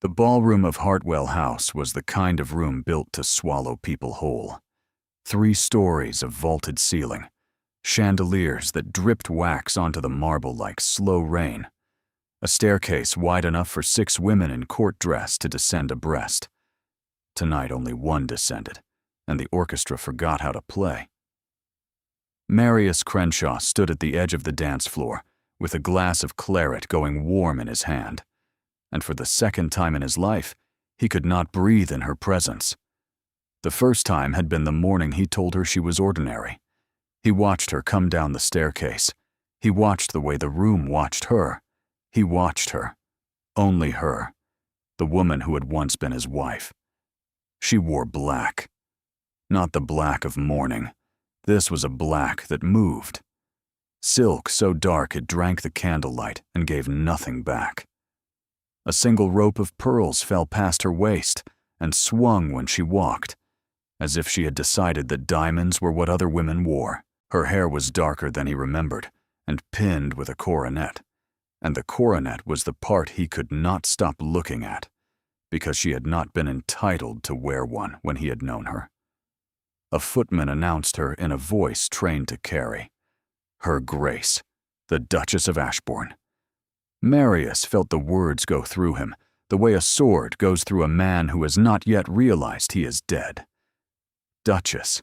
The ballroom of Hartwell House was the kind of room built to swallow people whole. 3 stories of vaulted ceiling, chandeliers that dripped wax onto the marble like slow rain, a staircase wide enough for 6 women in court dress to descend abreast. Tonight only one descended, and the orchestra forgot how to play. Marius Crenshaw stood at the edge of the dance floor with a glass of claret going warm in his hand, and for the second time in his life, he could not breathe in her presence. The first time had been the morning he told her she was ordinary. He watched her come down the staircase. He watched the way the room watched her. He watched her. Only her. The woman who had once been his wife. She wore black. Not the black of mourning. This was a black that moved. Silk so dark it drank the candlelight and gave nothing back. A single rope of pearls fell past her waist and swung when she walked, as if she had decided that diamonds were what other women wore. Her hair was darker than he remembered and pinned with a coronet, and the coronet was the part he could not stop looking at, because she had not been entitled to wear one when he had known her. A footman announced her in a voice trained to carry. Her Grace, the Duchess of Ashbourne. Marius felt the words go through him, the way a sword goes through a man who has not yet realized he is dead. Duchess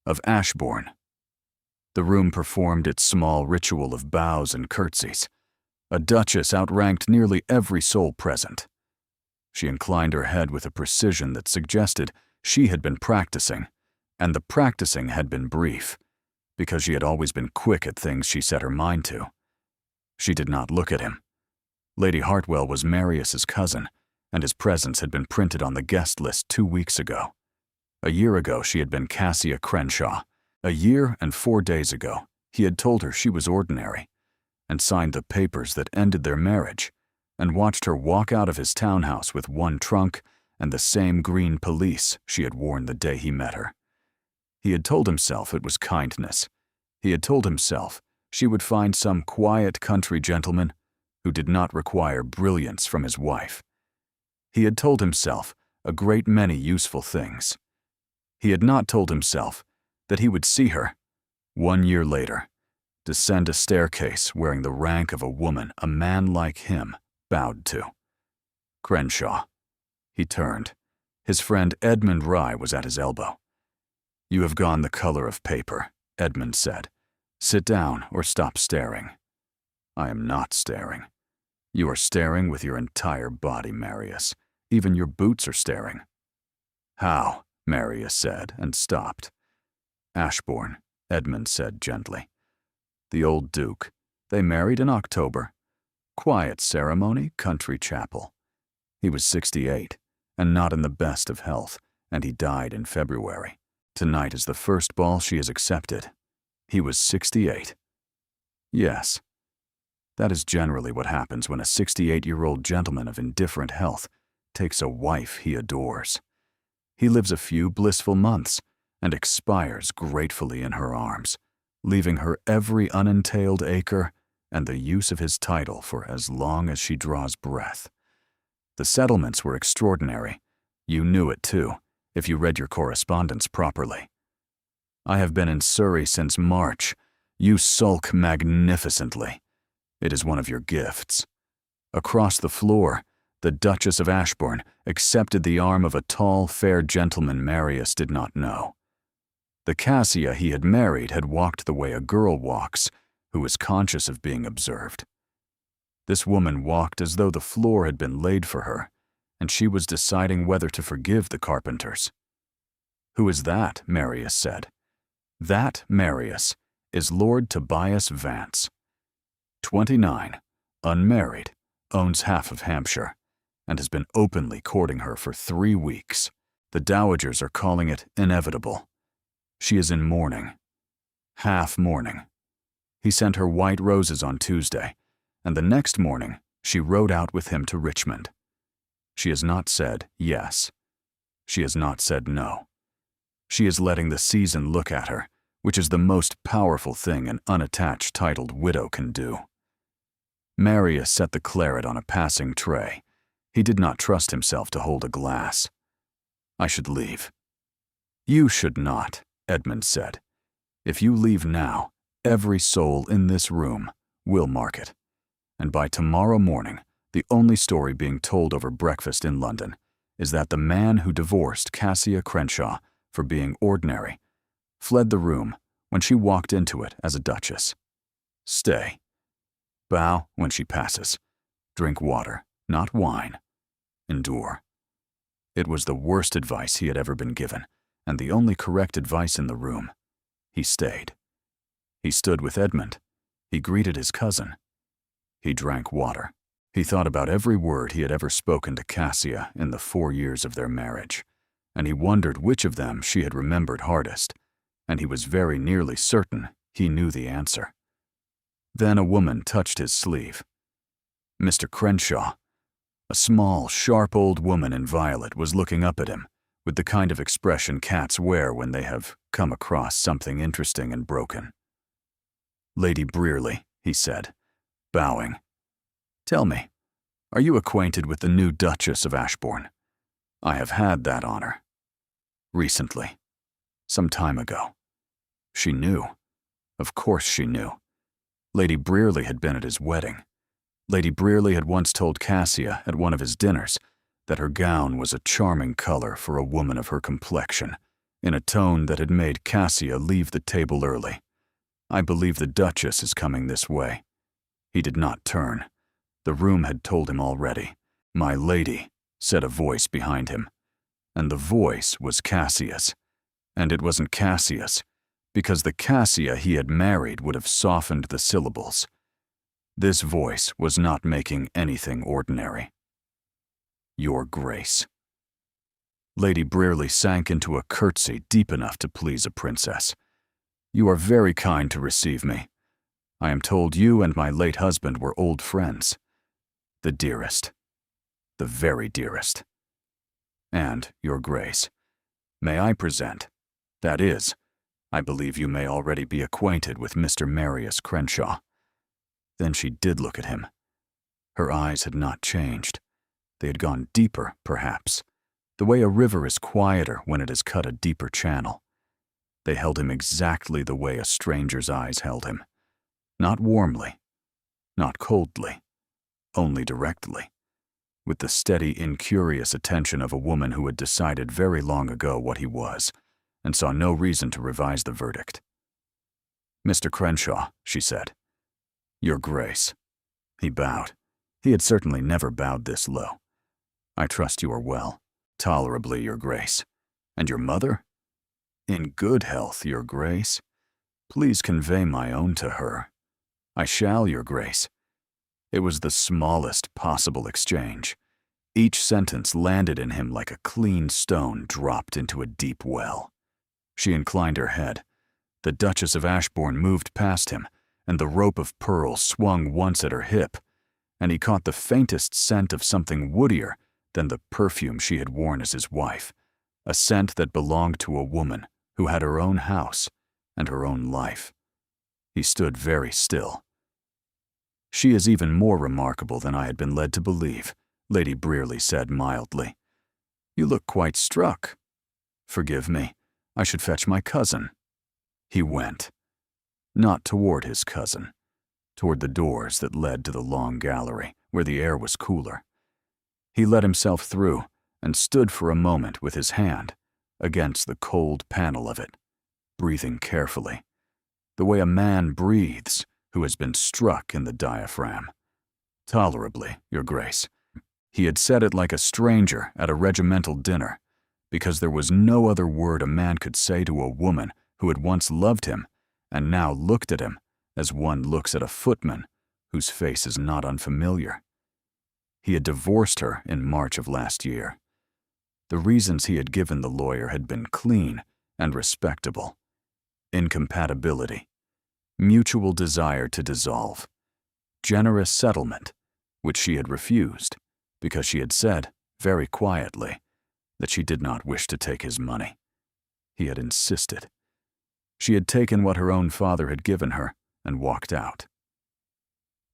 of Ashbourne. The room performed its small ritual of bows and curtsies. A duchess outranked nearly every soul present. She inclined her head with a precision that suggested she had been practicing, and the practicing had been brief, because she had always been quick at things she set her mind to. She did not look at him. Lady Hartwell was Marius's cousin, and his presence had been printed on the guest list 2 weeks ago. A year ago she had been Cassia Crenshaw. A year and 4 days ago he had told her she was ordinary, and signed the papers that ended their marriage, and watched her walk out of his townhouse with one trunk and the same green pelisse she had worn the day he met her. He had told himself it was kindness. He had told himself she would find some quiet country gentleman who did not require brilliance from his wife. He had told himself a great many useful things. He had not told himself that he would see her, 1 year later, descend a staircase wearing the rank of a woman a man like him bowed to. Crenshaw. He turned. His friend Edmund Rye was at his elbow. "You have gone the color of paper," Edmund said. "Sit down or stop staring." "I am not staring." "You are staring with your entire body, Marius. Even your boots are staring." "How?" Marius said, and stopped. "Ashbourne," Edmund said gently. "The old Duke. They married in October. Quiet ceremony, country chapel. He was 68, and not in the best of health, and he died in February. Tonight is the first ball she has accepted. He was 68. Yes. That is generally what happens when a 68-year-old gentleman of indifferent health takes a wife he adores. He lives a few blissful months and expires gratefully in her arms, leaving her every unentailed acre and the use of his title for as long as she draws breath. The settlements were extraordinary. You knew it too, if you read your correspondence properly. I have been in Surrey since March. You sulk magnificently. It is one of your gifts. Across the floor, the Duchess of Ashbourne accepted the arm of a tall, fair gentleman Marius did not know. The Cassia he had married had walked the way a girl walks, who is conscious of being observed. This woman walked as though the floor had been laid for her, and she was deciding whether to forgive the carpenters. "Who is that?" Marius said. "That, Marius, is Lord Tobias Vance. 29, unmarried, owns half of Hampshire, and has been openly courting her for 3 weeks. The dowagers are calling it inevitable. She is in mourning. Half mourning. He sent her white roses on Tuesday, and the next morning she rode out with him to Richmond. She has not said yes. She has not said no. She is letting the season look at her, which is the most powerful thing an unattached titled widow can do. Marius set the claret on a passing tray. He did not trust himself to hold a glass. I should leave. You should not, Edmund said. If you leave now, every soul in this room will mark it. And by tomorrow morning, the only story being told over breakfast in London is that the man who divorced Cassia Crenshaw for being ordinary fled the room when she walked into it as a duchess. Stay. Bow when she passes. Drink water, not wine. Endure. It was the worst advice he had ever been given, and the only correct advice in the room. He stayed. He stood with Edmund. He greeted his cousin. He drank water. He thought about every word he had ever spoken to Cassia in the 4 years of their marriage, and he wondered which of them she had remembered hardest, and he was very nearly certain he knew the answer. Then a woman touched his sleeve. Mr. Crenshaw, a small, sharp old woman in violet, was looking up at him with the kind of expression cats wear when they have come across something interesting and broken. Lady Brearley, he said, bowing. Tell me, are you acquainted with the new Duchess of Ashbourne? I have had that honor. Recently. Some time ago. She knew. Of course she knew. Lady Brearley had been at his wedding. Lady Brearley had once told Cassia at one of his dinners that her gown was a charming color for a woman of her complexion, in a tone that had made Cassia leave the table early. I believe the Duchess is coming this way. He did not turn. The room had told him already. My lady, said a voice behind him. And the voice was Cassia's. And it wasn't Cassia's, because the Cassia he had married would have softened the syllables. This voice was not making anything ordinary. Your Grace. Lady Brearley sank into a curtsy deep enough to please a princess. You are very kind to receive me. I am told you and my late husband were old friends. The dearest. The very dearest. And, Your Grace, may I present, that is, I believe you may already be acquainted with Mr. Marius Crenshaw. Then she did look at him. Her eyes had not changed. They had gone deeper, perhaps, the way a river is quieter when it has cut a deeper channel. They held him exactly the way a stranger's eyes held him. Not warmly, not coldly, only directly, with the steady, incurious attention of a woman who had decided very long ago what he was, and saw no reason to revise the verdict. Mr. Crenshaw, she said. Your Grace. He bowed. He had certainly never bowed this low. I trust you are well. Tolerably, Your Grace. And your mother? In good health, Your Grace. Please convey my own to her. I shall, Your Grace. It was the smallest possible exchange. Each sentence landed in him like a clean stone dropped into a deep well. She inclined her head. The Duchess of Ashbourne moved past him, and the rope of pearls swung once at her hip, and he caught the faintest scent of something woodier than the perfume she had worn as his wife, a scent that belonged to a woman who had her own house and her own life. He stood very still. She is even more remarkable than I had been led to believe, Lady Brearley said mildly. You look quite struck. Forgive me, I should fetch my cousin. He went. Not toward his cousin, toward the doors that led to the long gallery, where the air was cooler. He let himself through and stood for a moment with his hand against the cold panel of it, breathing carefully, the way a man breathes who has been struck in the diaphragm. Tolerably, Your Grace. He had said it like a stranger at a regimental dinner, because there was no other word a man could say to a woman who had once loved him and now looked at him as one looks at a footman whose face is not unfamiliar. He had divorced her in March of last year. The reasons he had given the lawyer had been clean and respectable. Incompatibility, mutual desire to dissolve, generous settlement, which she had refused because she had said, very quietly, that she did not wish to take his money. He had insisted. She had taken what her own father had given her and walked out.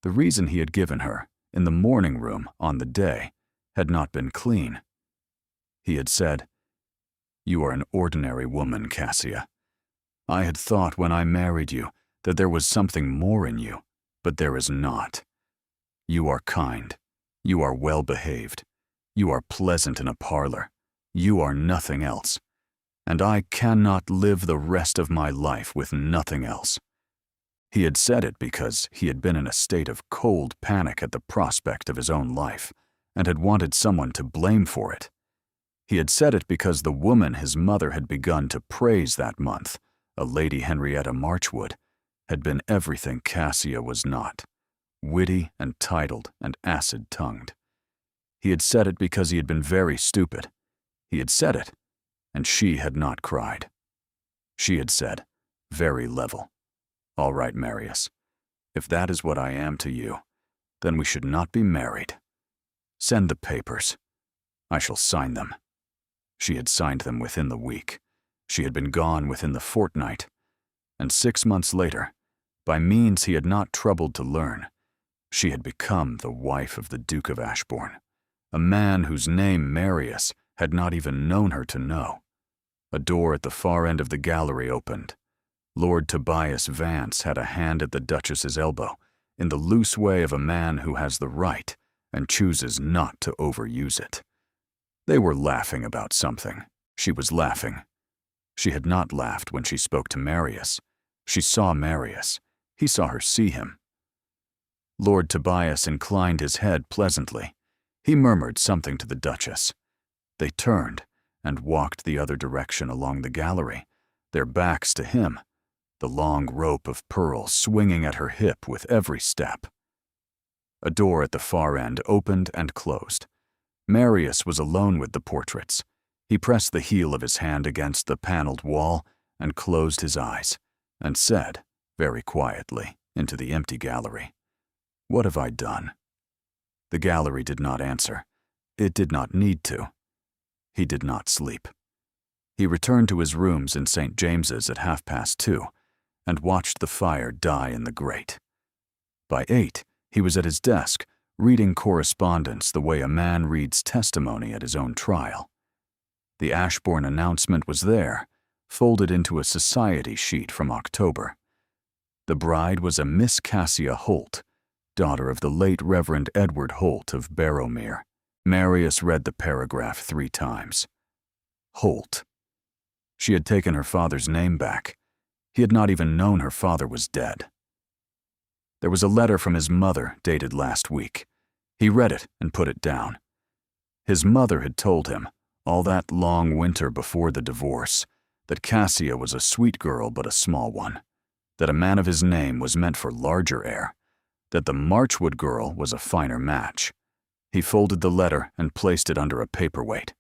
The reason he had given her, in the morning room on the day, had not been clean. He had said, "You are an ordinary woman, Cassia. I had thought when I married you that there was something more in you, but there is not. You are kind. You are well-behaved. You are pleasant in a parlor. You are nothing else. And I cannot live the rest of my life with nothing else." He had said it because he had been in a state of cold panic at the prospect of his own life and had wanted someone to blame for it. He had said it because the woman his mother had begun to praise that month, a Lady Henrietta Marchwood, had been everything Cassia was not, witty and titled and acid-tongued. He had said it because he had been very stupid. He had said it, and she had not cried. She had said, very level, "All right, Marius, if that is what I am to you, then we should not be married. Send the papers. I shall sign them." She had signed them within the week. She had been gone within the fortnight. And 6 months later, by means he had not troubled to learn, she had become the wife of the Duke of Ashbourne, a man whose name Marius had not even known her to know. A door at the far end of the gallery opened. Lord Tobias Vance had a hand at the Duchess's elbow, in the loose way of a man who has the right and chooses not to overuse it. They were laughing about something. She was laughing. She had not laughed when she spoke to Marius. She saw Marius. He saw her see him. Lord Tobias inclined his head pleasantly. He murmured something to the Duchess. They turned and walked the other direction along the gallery, their backs to him, the long rope of pearls swinging at her hip with every step. A door at the far end opened and closed. Marius was alone with the portraits. He pressed the heel of his hand against the paneled wall and closed his eyes, and said, very quietly, into the empty gallery, "What have I done?" The gallery did not answer. It did not need to. He did not sleep. He returned to his rooms in St. James's at 2:30, and watched the fire die in the grate. By 8, he was at his desk, reading correspondence the way a man reads testimony at his own trial. The Ashbourne announcement was there, folded into a society sheet from October. The bride was a Miss Cassia Holt, daughter of the late Reverend Edward Holt of Barrowmere. Marius read the paragraph 3 times. Holt. She had taken her father's name back. He had not even known her father was dead. There was a letter from his mother dated last week. He read it and put it down. His mother had told him, all that long winter before the divorce, that Cassia was a sweet girl but a small one, that a man of his name was meant for larger air, that the Marchwood girl was a finer match. He folded the letter and placed it under a paperweight.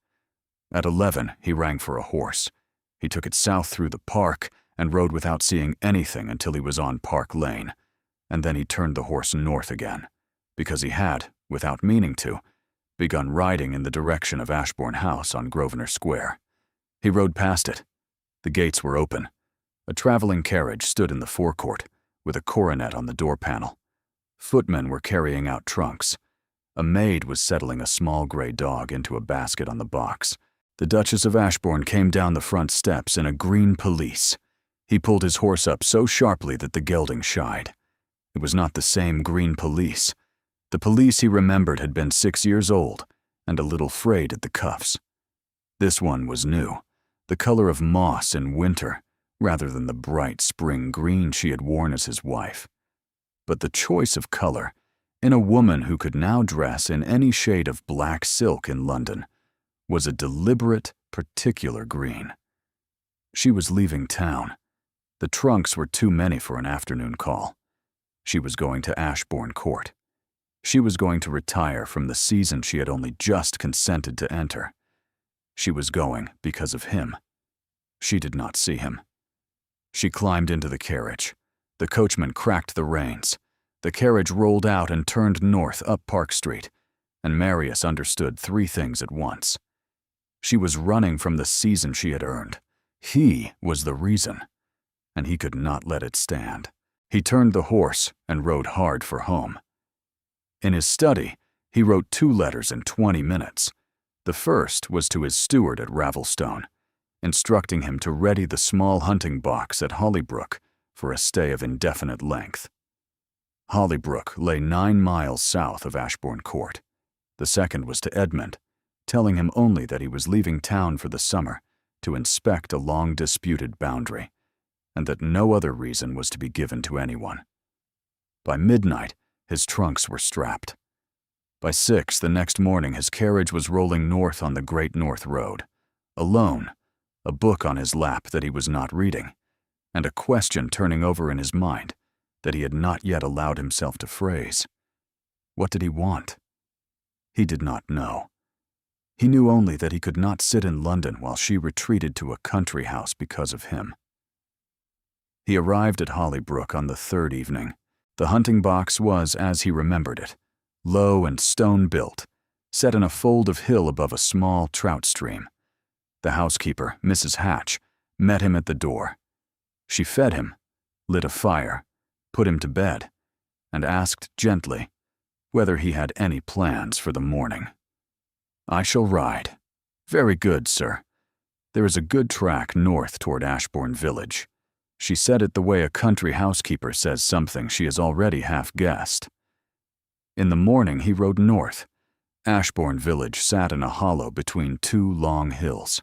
At 11, he rang for a horse. He took it south through the park and rode without seeing anything until he was on Park Lane, and then he turned the horse north again, because he had, without meaning to, begun riding in the direction of Ashbourne House on Grosvenor Square. He rode past it. The gates were open. A traveling carriage stood in the forecourt, with a coronet on the door panel. Footmen were carrying out trunks. A maid was settling a small gray dog into a basket on the box. The Duchess of Ashbourne came down the front steps in a green pelisse. He pulled his horse up so sharply that the gelding shied. It was not the same green pelisse. The pelisse he remembered had been 6 years old and a little frayed at the cuffs. This one was new, the color of moss in winter, rather than the bright spring green she had worn as his wife. But the choice of color, in a woman who could now dress in any shade of black silk in London, was a deliberate, particular green. She was leaving town. The trunks were too many for an afternoon call. She was going to Ashbourne Court. She was going to retire from the season she had only just consented to enter. She was going because of him. She did not see him. She climbed into the carriage. The coachman cracked the reins. The carriage rolled out and turned north up Park Street, and Marius understood 3 things at once. She was running from the season she had earned. He was the reason, and he could not let it stand. He turned the horse and rode hard for home. In his study, He wrote 2 letters in 20 minutes. The first was to his steward at Ravelstone, instructing him to ready the small hunting box at Hollybrook for a stay of indefinite length. Hollybrook lay 9 miles south of Ashbourne Court. The second was to Edmund, telling him only that he was leaving town for the summer to inspect a long-disputed boundary, and that no other reason was to be given to anyone. By midnight, his trunks were strapped. By 6 the next morning, his carriage was rolling north on the Great North Road, alone, a book on his lap that he was not reading, and a question turning over in his mind that he had not yet allowed himself to phrase. What did he want? He did not know. He knew only that he could not sit in London while she retreated to a country house because of him. He arrived at Hollybrook on the 3rd evening. The hunting box was, as he remembered it, low and stone-built, set in a fold of hill above a small trout stream. The housekeeper, Mrs. Hatch, met him at the door. She fed him, lit a fire, put him to bed, and asked gently whether he had any plans for the morning. "I shall ride." "Very good, sir. There is a good track north toward Ashbourne village." She said it the way a country housekeeper says something she has already half guessed. In the morning he rode north. Ashbourne village sat in a hollow between 2 long hills.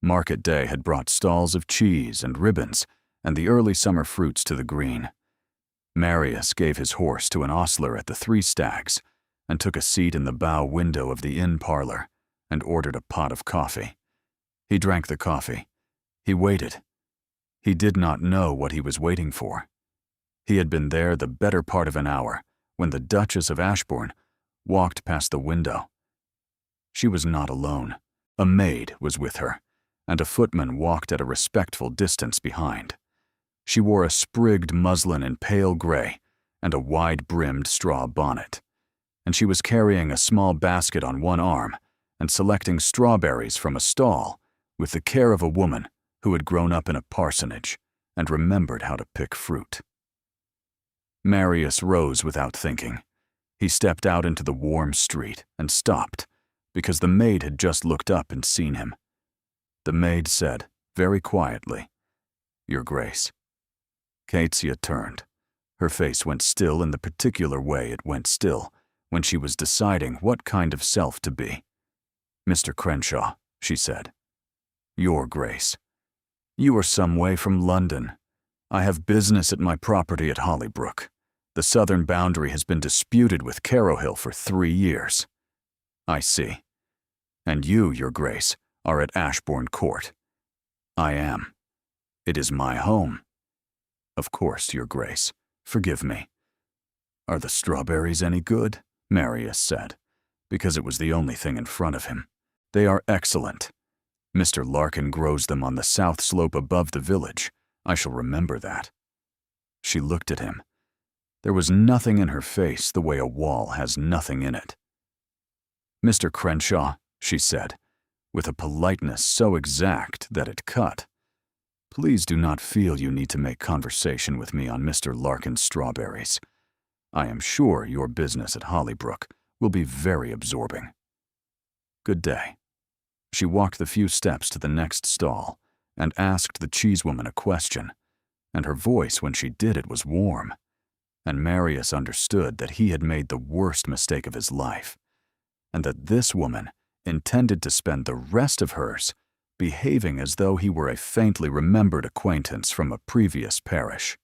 Market day had brought stalls of cheese and ribbons and the early summer fruits to the green. Marius gave his horse to an ostler at the Three Stags and took a seat in the bow window of the inn parlor and ordered a pot of coffee. He drank the coffee. He waited. He did not know what he was waiting for. He had been there the better part of an hour when the Duchess of Ashbourne walked past the window. She was not alone. A maid was with her, and a footman walked at a respectful distance behind. She wore a sprigged muslin in pale gray and a wide-brimmed straw bonnet, and she was carrying a small basket on one arm and selecting strawberries from a stall with the care of a woman who had grown up in a parsonage and remembered how to pick fruit. Marius rose without thinking. He stepped out into the warm street and stopped because the maid had just looked up and seen him. The maid said, very quietly, "Your Grace." Catesia turned. Her face went still in the particular way it went still when she was deciding what kind of self to be. "Mr. Crenshaw," she said. "Your Grace. You are some way from London. I have business at my property at Hollybrook. The southern boundary has been disputed with Carrowhill for 3 years." "I see. And you, Your Grace, are at Ashbourne Court." "I am. It is my home." "Of course, Your Grace. Forgive me." "Are the strawberries any good?" Marius said, because it was the only thing in front of him. "They are excellent. Mr. Larkin grows them on the south slope above the village. I shall remember that." She looked at him. There was nothing in her face the way a wall has nothing in it. "Mr. Crenshaw," she said, with a politeness so exact that it cut, "please do not feel you need to make conversation with me on Mr. Larkin's strawberries. I am sure your business at Hollybrook will be very absorbing. Good day." She walked the few steps to the next stall and asked the cheesewoman a question, and her voice when she did it was warm, and Marius understood that he had made the worst mistake of his life, and that this woman intended to spend the rest of hers behaving as though he were a faintly remembered acquaintance from a previous parish.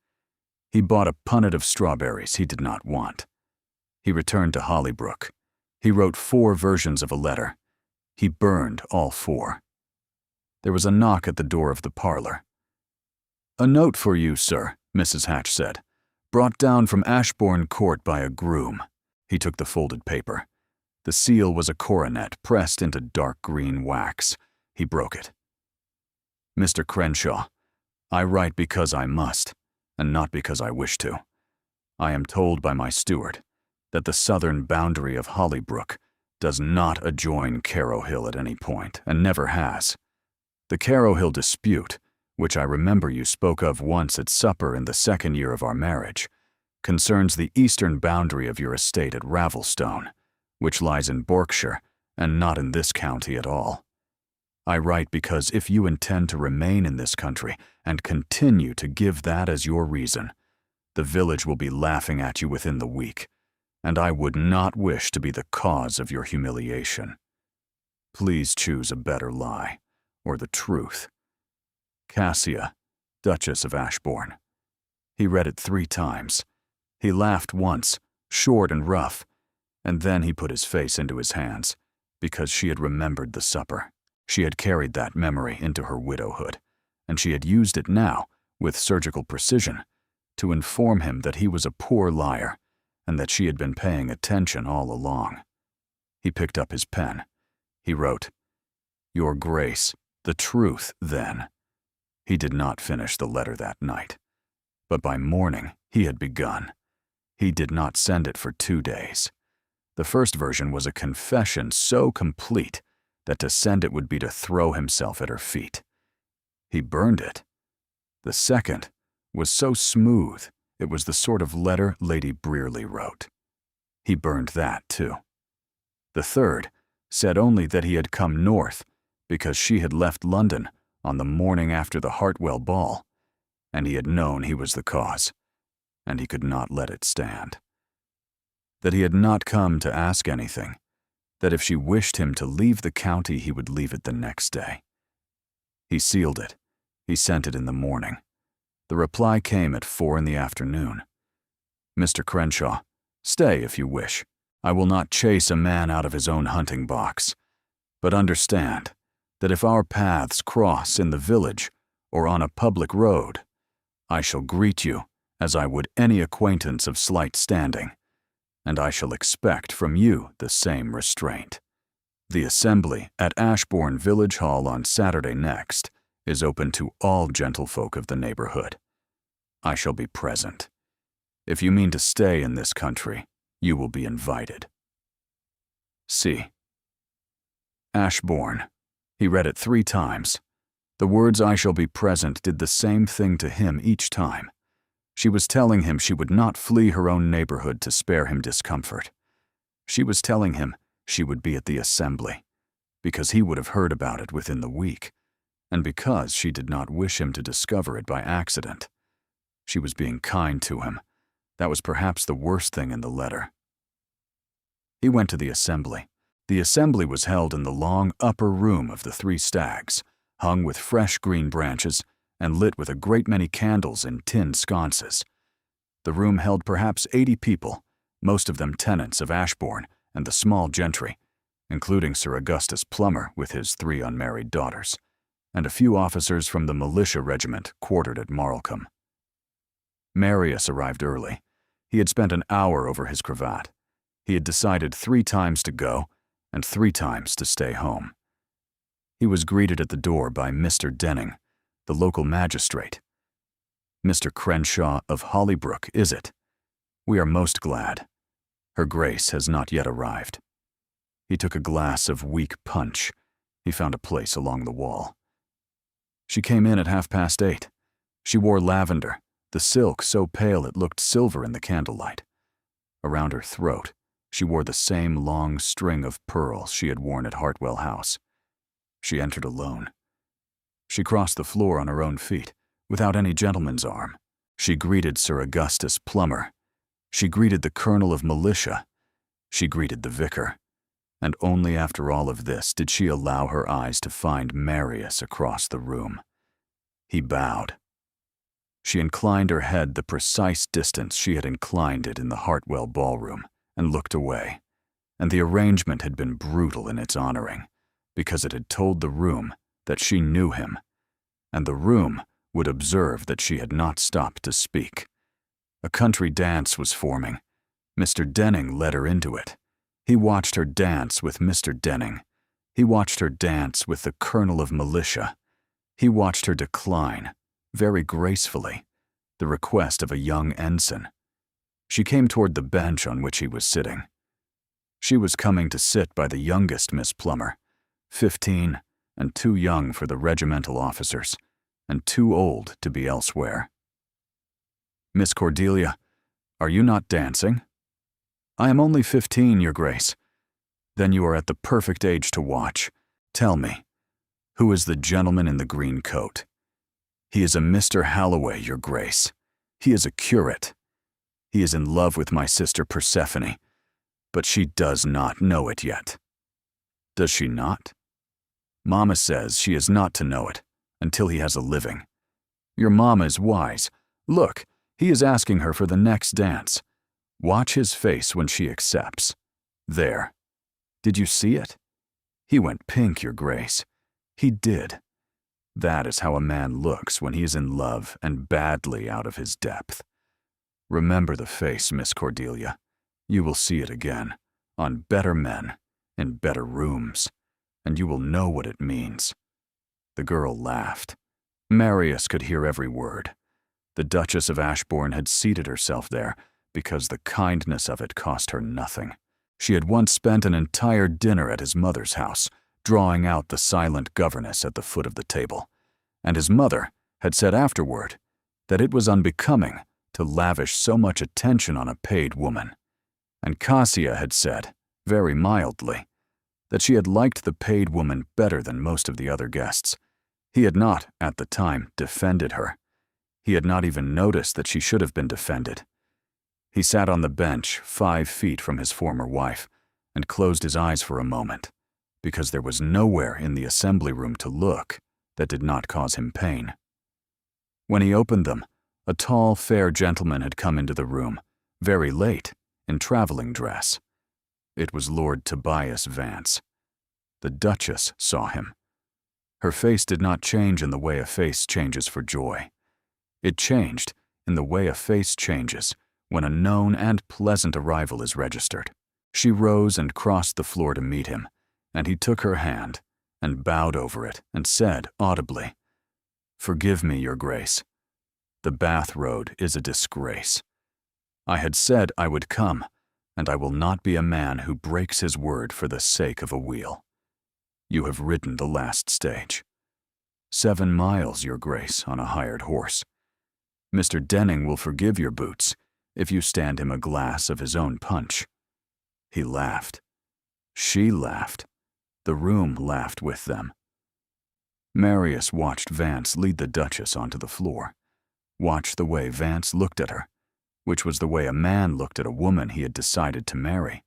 He bought a punnet of strawberries he did not want. He returned to Hollybrook. He wrote 4 versions of a letter. He burned all 4. There was a knock at the door of the parlor. "A note for you, sir," Mrs. Hatch said, "brought down from Ashbourne Court by a groom." He took the folded paper. The seal was a coronet pressed into dark green wax. He broke it. "Mr. Crenshaw, I write because I must, and not because I wish to. I am told by my steward that the southern boundary of Hollybrook does not adjoin Carrowhill at any point, and never has. The Carrowhill dispute, which I remember you spoke of once at supper in the 2nd year of our marriage, concerns the eastern boundary of your estate at Ravelstone, which lies in Berkshire and not in this county at all. I write because if you intend to remain in this country and continue to give that as your reason, the village will be laughing at you within the week, and I would not wish to be the cause of your humiliation. Please choose a better lie, or the truth. Cassia, Duchess of Ashbourne. He read it 3 times. He laughed once, short and rough, and then he put his face into his hands, because she had remembered the supper. She had carried that memory into her widowhood, and she had used it now, with surgical precision, to inform him that he was a poor liar, and that she had been paying attention all along. He picked up his pen. He wrote, "Your Grace, the truth, then." He did not finish the letter that night, but by morning he had begun. He did not send it for 2 days. The first version was a confession so complete that to send it would be to throw himself at her feet. He burned it. The second was so smooth it was the sort of letter Lady Brearley wrote. He burned that too. The third said only that he had come north because she had left London on the morning after the Hartwell ball, and he had known he was the cause, and he could not let it stand. That he had not come to ask anything, that if she wished him to leave the county, he would leave it the next day. He sealed it. He sent it in the morning. The reply came at 4 in the afternoon. "Mr. Crenshaw, stay if you wish. I will not chase a man out of his own hunting box. But understand that if our paths cross in the village or on a public road, I shall greet you as I would any acquaintance of slight standing, and I shall expect from you the same restraint. The assembly at Ashbourne Village Hall on Saturday next is open to all gentlefolk of the neighborhood. I shall be present. If you mean to stay in this country, you will be invited. C. Ashbourne. He read it 3 times. The words "I shall be present" did the same thing to him each time. She was telling him she would not flee her own neighborhood to spare him discomfort. She was telling him she would be at the assembly, because he would have heard about it within the week, and because she did not wish him to discover it by accident. She was being kind to him. That was perhaps the worst thing in the letter. He went to the assembly. The assembly was held in the long upper room of the 3 Stags, hung with fresh green branches and lit with a great many candles in tin sconces. The room held perhaps 80 people, most of them tenants of Ashbourne and the small gentry, including Sir Augustus Plummer with his 3 unmarried daughters, and a few officers from the militia regiment quartered at Marlcombe. Marius arrived early. He had spent an hour over his cravat. He had decided 3 times to go and 3 times to stay home. He was greeted at the door by Mr. Denning, the local magistrate. "Mr. Crenshaw of Hollybrook, is it? We are most glad. Her Grace has not yet arrived." He took a glass of weak punch. He found a place along the wall. She came in at 8:30. She wore lavender, the silk so pale it looked silver in the candlelight. Around her throat, she wore the same long string of pearls she had worn at Hartwell House. She entered alone. She crossed the floor on her own feet, without any gentleman's arm. She greeted Sir Augustus Plummer. She greeted the colonel of militia. She greeted the vicar. And only after all of this did she allow her eyes to find Marius across the room. He bowed. She inclined her head the precise distance she had inclined it in the Hartwell ballroom, and looked away. And the arrangement had been brutal in its honoring, because it had told the room that she knew him, and the room would observe that she had not stopped to speak. A country dance was forming. Mr. Denning led her into it. He watched her dance with Mr. Denning. He watched her dance with the colonel of militia. He watched her decline, very gracefully, the request of a young ensign. She came toward the bench on which he was sitting. She was coming to sit by the youngest Miss Plummer, 15, and too young for the regimental officers, and too old to be elsewhere. "Miss Cordelia, are you not dancing?" "I am only 15, Your Grace. Then you are at the perfect age to watch. Tell me, who is the gentleman in the green coat? He is a Mr. Halloway, your grace. He is a curate. He is in love with my sister Persephone, but she does not know it yet. Does she not? Mama says she is not to know it until he has a living. Your mama is wise. Look, he is asking her for the next dance. Watch his face when she accepts. There. Did you see it? He went pink, your grace. He did. That is how a man looks when he is in love and badly out of his depth. Remember the face, Miss Cordelia. You will see it again, on better men, in better rooms, and you will know what it means. The girl laughed. Marius could hear every word. The Duchess of Ashbourne had seated herself there because the kindness of it cost her nothing. She had once spent an entire dinner at his mother's house, drawing out the silent governess at the foot of the table, and his mother had said afterward that it was unbecoming to lavish so much attention on a paid woman. And Cassia had said, very mildly, that she had liked the paid woman better than most of the other guests. He had not, at the time, defended her. He had not even noticed that she should have been defended. He sat on the bench 5 feet from his former wife and closed his eyes for a moment, because there was nowhere in the assembly room to look that did not cause him pain. When he opened them, a tall, fair gentleman had come into the room, very late, in traveling dress. It was Lord Tobias Vance. The Duchess saw him. Her face did not change in the way a face changes for joy. It changed in the way a face changes when a known and pleasant arrival is registered. She rose and crossed the floor to meet him, and he took her hand and bowed over it and said audibly, "Forgive me, your grace. The Bath Road is a disgrace. I had said I would come, and I will not be a man who breaks his word for the sake of a wheel. You have ridden the last stage. 7 miles, your grace, on a hired horse. Mr. Denning will forgive your boots if you stand him a glass of his own punch." He laughed. She laughed. The room laughed with them. Marius watched Vance lead the Duchess onto the floor, watched the way Vance looked at her, which was the way a man looked at a woman he had decided to marry,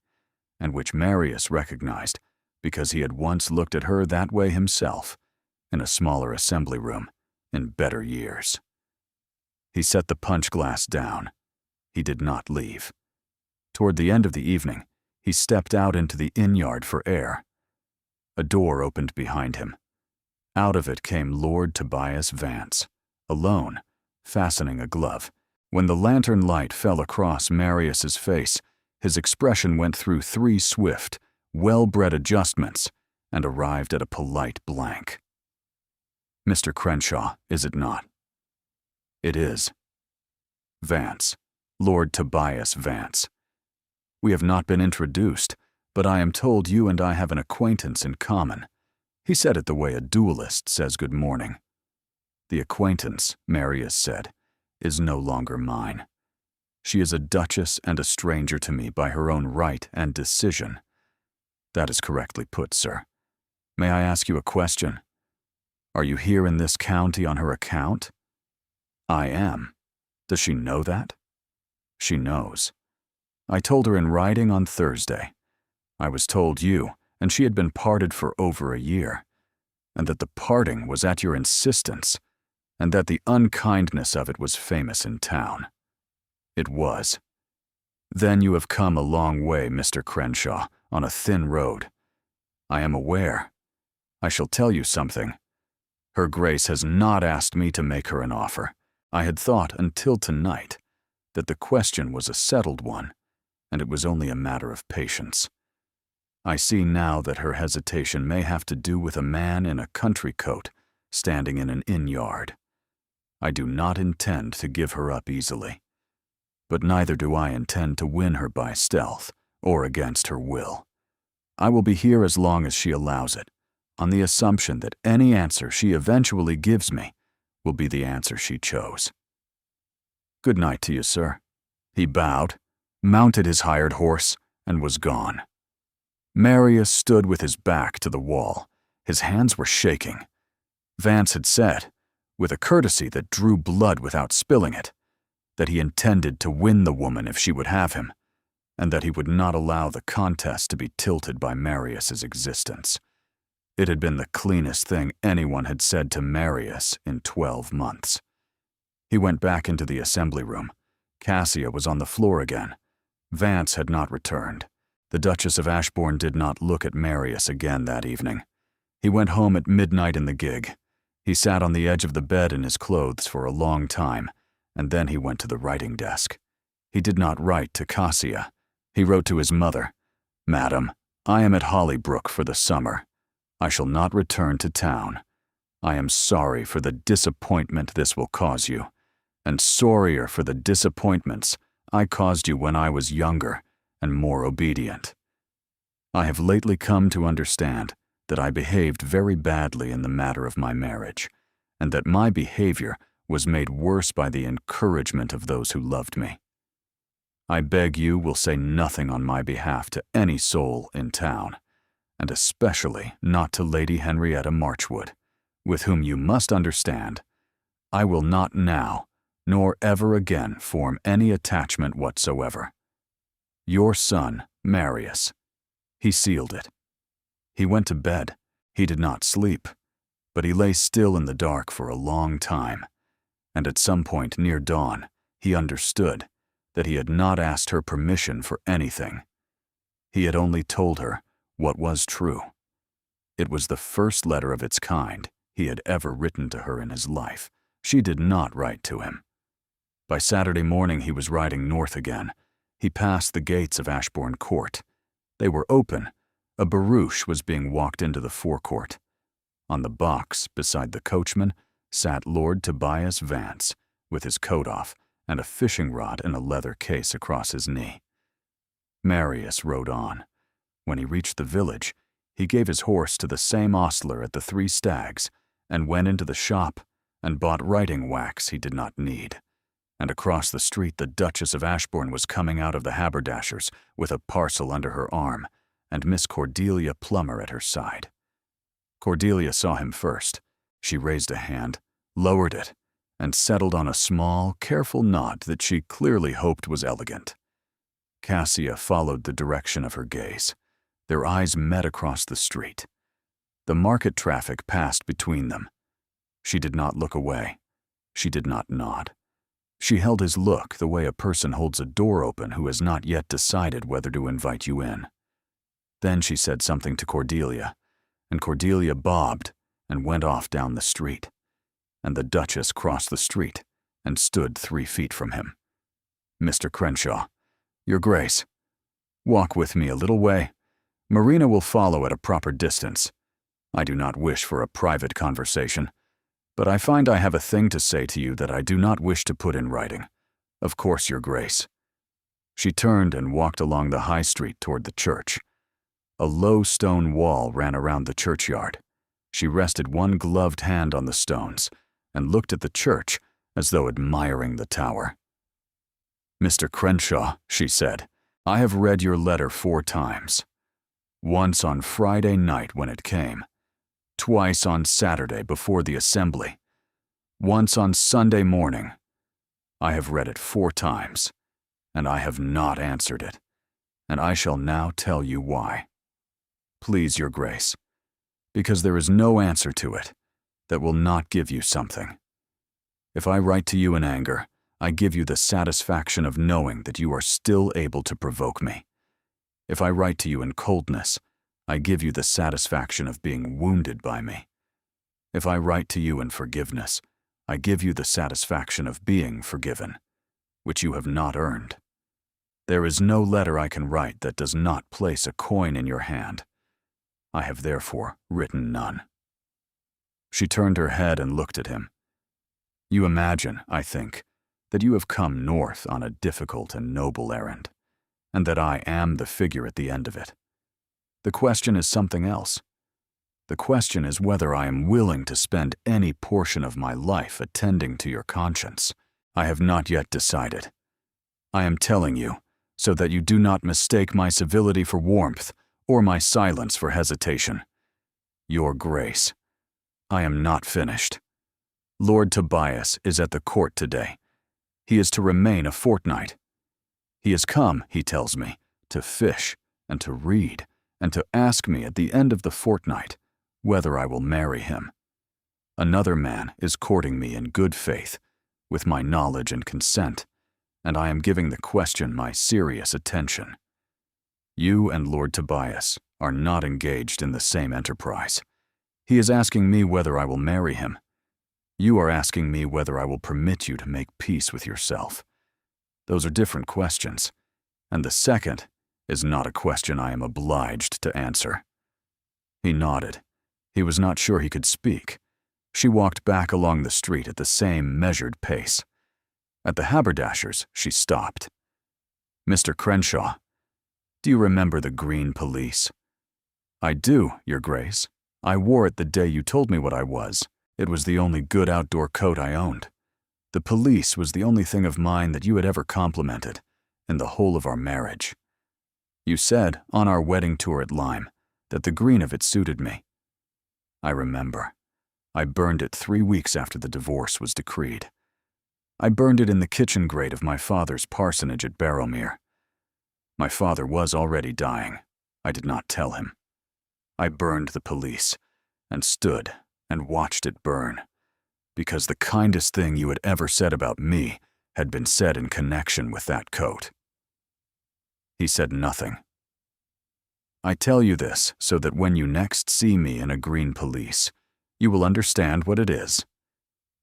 and which Marius recognized because he had once looked at her that way himself, in a smaller assembly room, in better years. He set the punch glass down. He did not leave. Toward the end of the evening, he stepped out into the inn-yard for air. A door opened behind him. Out of it came Lord Tobias Vance, alone, fastening a glove. When the lantern light fell across Marius's face, his expression went through 3 swift, well-bred adjustments and arrived at a polite blank. "Mr. Crenshaw, is it not?" "It is." "Vance, Lord Tobias Vance. We have not been introduced, but I am told you and I have an acquaintance in common." He said it the way a duelist says good morning. "The acquaintance," Marius said, "is no longer mine. She is a duchess and a stranger to me by her own right and decision." "That is correctly put, sir. May I ask you a question? Are you here in this county on her account?" "I am. Does she know that?" "She knows. I told her in writing on Thursday. I was told you, and she had been parted for over a year, and that the parting was at your insistence, and that the unkindness of it was famous in town. It was. Then you have come a long way, Mr. Crenshaw, on a thin road. I am aware. I shall tell you something. Her Grace has not asked me to make her an offer. I had thought until tonight that the question was a settled one, and it was only a matter of patience. I see now that her hesitation may have to do with a man in a country coat standing in an inn-yard. I do not intend to give her up easily, but neither do I intend to win her by stealth or against her will. I will be here as long as she allows it, on the assumption that any answer she eventually gives me will be the answer she chose. Good night to you, sir." He bowed, mounted his hired horse, and was gone. Marius stood with his back to the wall. His hands were shaking. Vance had said, with a courtesy that drew blood without spilling it, that he intended to win the woman if she would have him, and that he would not allow the contest to be tilted by Marius's existence. It had been the cleanest thing anyone had said to Marius in 12 months. He went back into the assembly room. Cassia was on the floor again. Vance had not returned. The Duchess of Ashbourne did not look at Marius again that evening. He went home at midnight in the gig. He sat on the edge of the bed in his clothes for a long time, and then he went to the writing desk. He did not write to Cassia. He wrote to his mother, "Madam, I am at Hollybrook for the summer. I shall not return to town. I am sorry for the disappointment this will cause you, and sorrier for the disappointments I caused you when I was younger and more obedient. I have lately come to understand that I behaved very badly in the matter of my marriage, and that my behavior was made worse by the encouragement of those who loved me. I beg you will say nothing on my behalf to any soul in town, and especially not to Lady Henrietta Marchwood, with whom you must understand, I will not now, nor ever again form any attachment whatsoever. Your son, Marius." He sealed it. He went to bed. He did not sleep, but he lay still in the dark for a long time, and at some point near dawn, he understood that he had not asked her permission for anything. He had only told her what was true. It was the first letter of its kind he had ever written to her in his life. She did not write to him. By Saturday morning he was riding north again. He passed the gates of Ashbourne Court. They were open. A barouche was being walked into the forecourt. On the box, beside the coachman, sat Lord Tobias Vance, with his coat off and a fishing rod in a leather case across his knee. Marius rode on. When he reached the village, he gave his horse to the same ostler at the Three Stags and went into the shop and bought writing wax he did not need. And across the street the Duchess of Ashbourne was coming out of the haberdasher's with a parcel under her arm, and Miss Cordelia Plummer at her side. Cordelia saw him first. She raised a hand, lowered it, and settled on a small, careful nod that she clearly hoped was elegant. Cassia followed the direction of her gaze. Their eyes met across the street. The market traffic passed between them. She did not look away. She did not nod. She held his look the way a person holds a door open who has not yet decided whether to invite you in. Then she said something to Cordelia, and Cordelia bobbed and went off down the street. And the Duchess crossed the street and stood 3 feet from him. "Mr. Crenshaw, Your Grace, walk with me a little way. Marina will follow at a proper distance. I do not wish for a private conversation, but I find I have a thing to say to you that I do not wish to put in writing. Of course, Your Grace." She turned and walked along the high street toward the church. A low stone wall ran around the churchyard. She rested one gloved hand on the stones and looked at the church as though admiring the tower. "Mr. Crenshaw," she said, "I have read your letter 4 times. Once on Friday night when it came, twice on Saturday before the assembly, once on Sunday morning. I have read it 4 times, and I have not answered it, and I shall now tell you why. Please, Your Grace, because there is no answer to it that will not give you something. If I write to you in anger, I give you the satisfaction of knowing that you are still able to provoke me. If I write to you in coldness, I give you the satisfaction of being wounded by me. If I write to you in forgiveness, I give you the satisfaction of being forgiven, which you have not earned. There is no letter I can write that does not place a coin in your hand. I have therefore written none." She turned her head and looked at him. "You imagine, I think, that you have come north on a difficult and noble errand, and that I am the figure at the end of it. The question is something else. The question is whether I am willing to spend any portion of my life attending to your conscience. I have not yet decided. I am telling you, so that you do not mistake my civility for warmth, or my silence for hesitation. Your Grace, I am not finished. Lord Tobias is at the court today. He is to remain a fortnight. He has come, he tells me, to fish and to read and to ask me at the end of the fortnight whether I will marry him. Another man is courting me in good faith, with my knowledge and consent, and I am giving the question my serious attention. You and Lord Tobias are not engaged in the same enterprise. He is asking me whether I will marry him. You are asking me whether I will permit you to make peace with yourself. Those are different questions, and the second is not a question I am obliged to answer. He nodded. He was not sure he could speak. She walked back along the street at the same measured pace. At the haberdasher's, she stopped. Mr. Crenshaw, do you remember the green pelisse? I do, Your Grace. I wore it the day you told me what I was. It was the only good outdoor coat I owned. The pelisse was the only thing of mine that you had ever complimented in the whole of our marriage. You said, on our wedding tour at Lyme, that the green of it suited me. I remember. I burned it 3 weeks after the divorce was decreed. I burned it in the kitchen grate of my father's parsonage at Barrowmere. My father was already dying. I did not tell him. I burned the pelisse and stood and watched it burn, because the kindest thing you had ever said about me had been said in connection with that coat. He said nothing. I tell you this so that when you next see me in a green pelisse, you will understand what it is.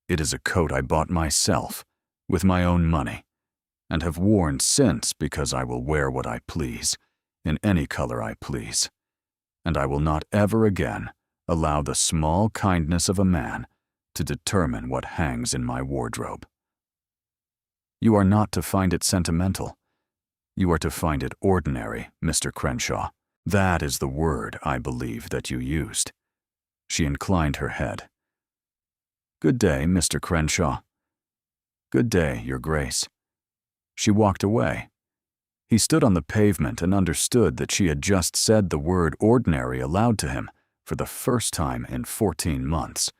It is a coat I bought myself, with my own money, and have worn since because I will wear what I please, in any color I please, and I will not ever again allow the small kindness of a man to determine what hangs in my wardrobe. You are not to find it sentimental. You are to find it ordinary, Mr. Crenshaw. That is the word I believe that you used. She inclined her head. Good day, Mr. Crenshaw. Good day, Your Grace. She walked away. He stood on the pavement and understood that she had just said the word ordinary aloud to him for the first time in 14 months,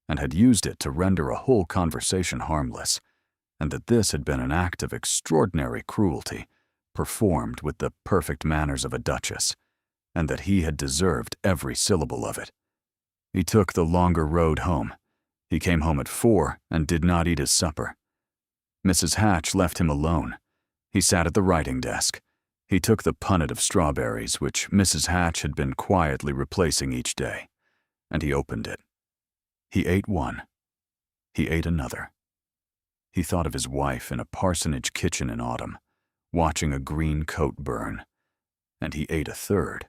and had used it to render a whole conversation harmless, and that this had been an act of extraordinary cruelty, performed with the perfect manners of a duchess, and that he had deserved every syllable of it. He took the longer road home. He came home at 4 and did not eat his supper. Mrs. Hatch left him alone. He sat at the writing desk. He took the punnet of strawberries which Mrs. Hatch had been quietly replacing each day, and he opened it. He ate one. He ate another. He thought of his wife in a parsonage kitchen in autumn, watching a green coat burn, and he ate a third,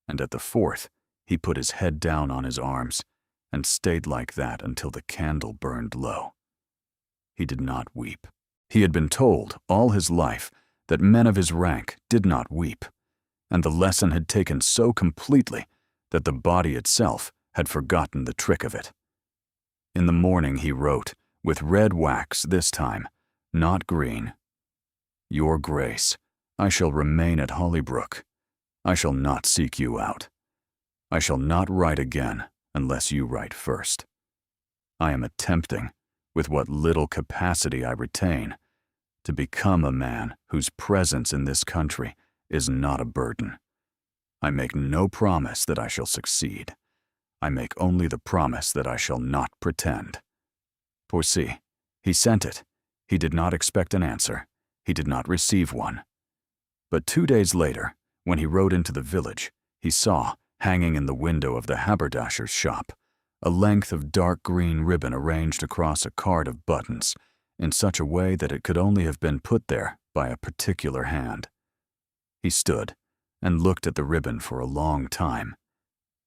and at the fourth he put his head down on his arms and stayed like that until the candle burned low. He did not weep. He had been told all his life that men of his rank did not weep, and the lesson had taken so completely that the body itself had forgotten the trick of it. In the morning he wrote, with red wax this time, not green, Your Grace, I shall remain at Hollybrook. I shall not seek you out. I shall not write again unless you write first. I am attempting, with what little capacity I retain, to become a man whose presence in this country is not a burden. I make no promise that I shall succeed. I make only the promise that I shall not pretend. For see, he sent it. He did not expect an answer. He did not receive one. But 2 days later, when he rode into the village, he saw, hanging in the window of the haberdasher's shop, a length of dark green ribbon arranged across a card of buttons in such a way that it could only have been put there by a particular hand. He stood and looked at the ribbon for a long time.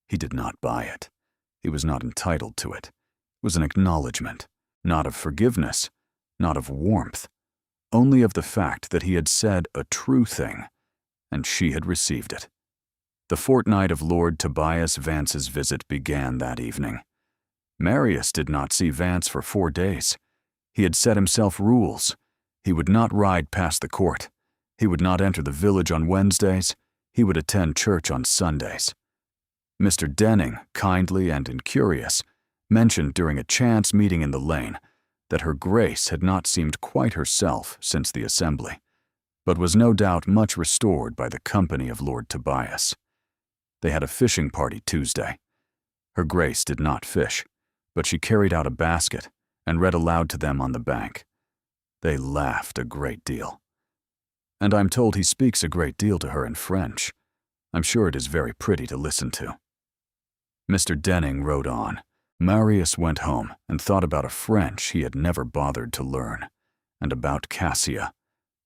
He did not buy it. He was not entitled to it. It was an acknowledgment, not of forgiveness, not of warmth, only of the fact that he had said a true thing, and she had received it. The fortnight of Lord Tobias Vance's visit began that evening. Marius did not see Vance for 4 days. He had set himself rules. He would not ride past the court. He would not enter the village on Wednesdays. He would attend church on Sundays. Mr. Denning, kindly and incurious, mentioned during a chance meeting in the lane that her Grace had not seemed quite herself since the assembly, but was no doubt much restored by the company of Lord Tobias. They had a fishing party Tuesday. Her Grace did not fish, but she carried out a basket and read aloud to them on the bank. They laughed a great deal. And I'm told he speaks a great deal to her in French. I'm sure it is very pretty to listen to. Mr. Denning rode on. Marius went home and thought about a French he had never bothered to learn, and about Cassia,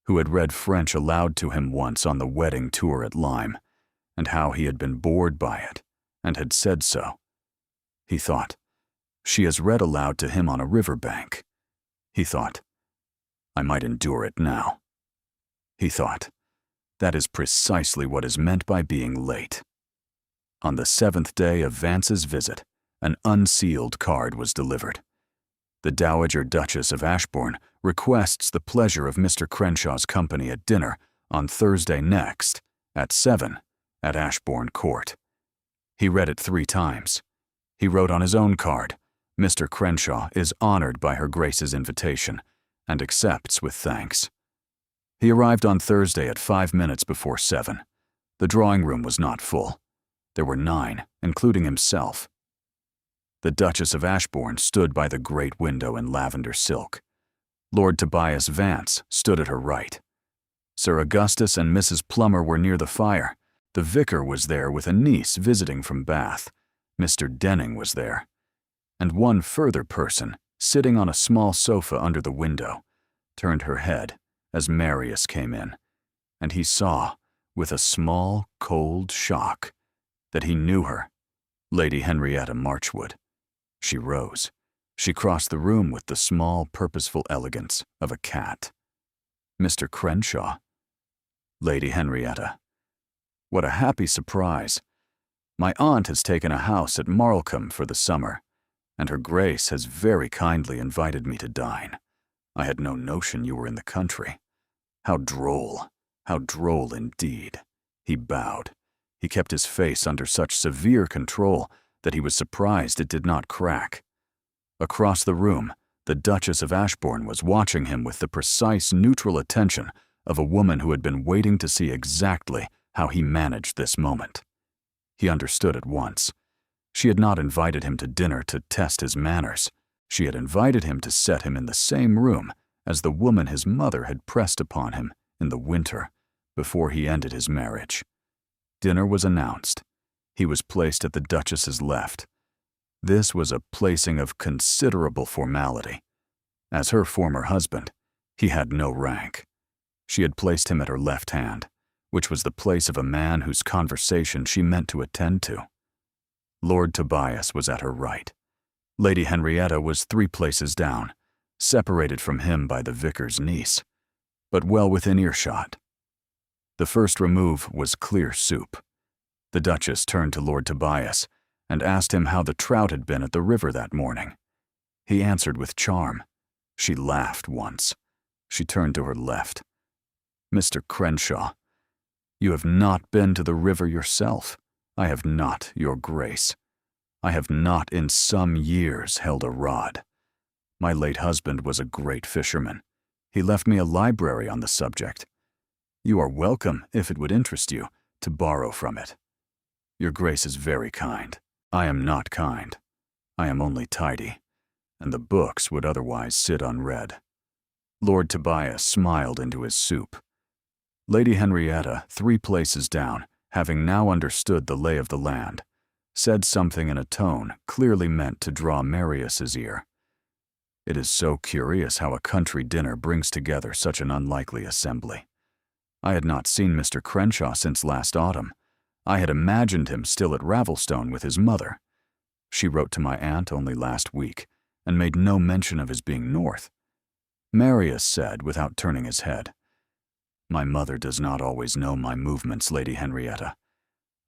who had read French aloud to him once on the wedding tour at Lyme, and how he had been bored by it, and had said so. He thought, she has read aloud to him on a river bank. He thought, I might endure it now. He thought, that is precisely what is meant by being late. On the 7th day of Vance's visit, an unsealed card was delivered. The Dowager Duchess of Ashbourne requests the pleasure of Mr. Crenshaw's company at dinner on Thursday next, at 7, at Ashbourne Court. He read it 3 times. He wrote on his own card, Mr. Crenshaw is honored by Her Grace's invitation and accepts with thanks. He arrived on Thursday at 5 minutes before 7. The drawing room was not full. There were 9, including himself. The Duchess of Ashbourne stood by the great window in lavender silk. Lord Tobias Vance stood at her right. Sir Augustus and Mrs. Plummer were near the fire. The vicar was there with a niece visiting from Bath. Mr. Denning was there. And one further person, sitting on a small sofa under the window, turned her head as Marius came in, and he saw, with a small, cold shock, that he knew her, Lady Henrietta Marchwood. She rose. She crossed the room with the small, purposeful elegance of a cat. Mr. Crenshaw. Lady Henrietta. What a happy surprise. My aunt has taken a house at Marlcombe for the summer, and Her Grace has very kindly invited me to dine. I had no notion you were in the country. How droll indeed. He bowed. He kept his face under such severe control that he was surprised it did not crack. Across the room, the Duchess of Ashbourne was watching him with the precise, neutral attention of a woman who had been waiting to see exactly how he managed this moment. He understood at once. She had not invited him to dinner to test his manners. She had invited him to set him in the same room as the woman his mother had pressed upon him in the winter before he ended his marriage. Dinner was announced. He was placed at the Duchess's left. This was a placing of considerable formality. As her former husband, he had no rank. She had placed him at her left hand, which was the place of a man whose conversation she meant to attend to. Lord Tobias was at her right. Lady Henrietta was 3 places down, separated from him by the vicar's niece, but well within earshot. The first remove was clear soup. The Duchess turned to Lord Tobias and asked him how the trout had been at the river that morning. He answered with charm. She laughed once. She turned to her left. Mr. Crenshaw, you have not been to the river yourself. I have not, Your Grace. I have not in some years held a rod. My late husband was a great fisherman. He left me a library on the subject. You are welcome, if it would interest you, to borrow from it. Your Grace is very kind. I am not kind. I am only tidy, and the books would otherwise sit unread. Lord Tobias smiled into his soup. Lady Henrietta, 3 places down, having now understood the lay of the land, said something in a tone clearly meant to draw Marius's ear. It is so curious how a country dinner brings together such an unlikely assembly. I had not seen Mr. Crenshaw since last autumn. I had imagined him still at Ravelstone with his mother. She wrote to my aunt only last week, and made no mention of his being north. Marius said, without turning his head, My mother does not always know my movements, Lady Henrietta.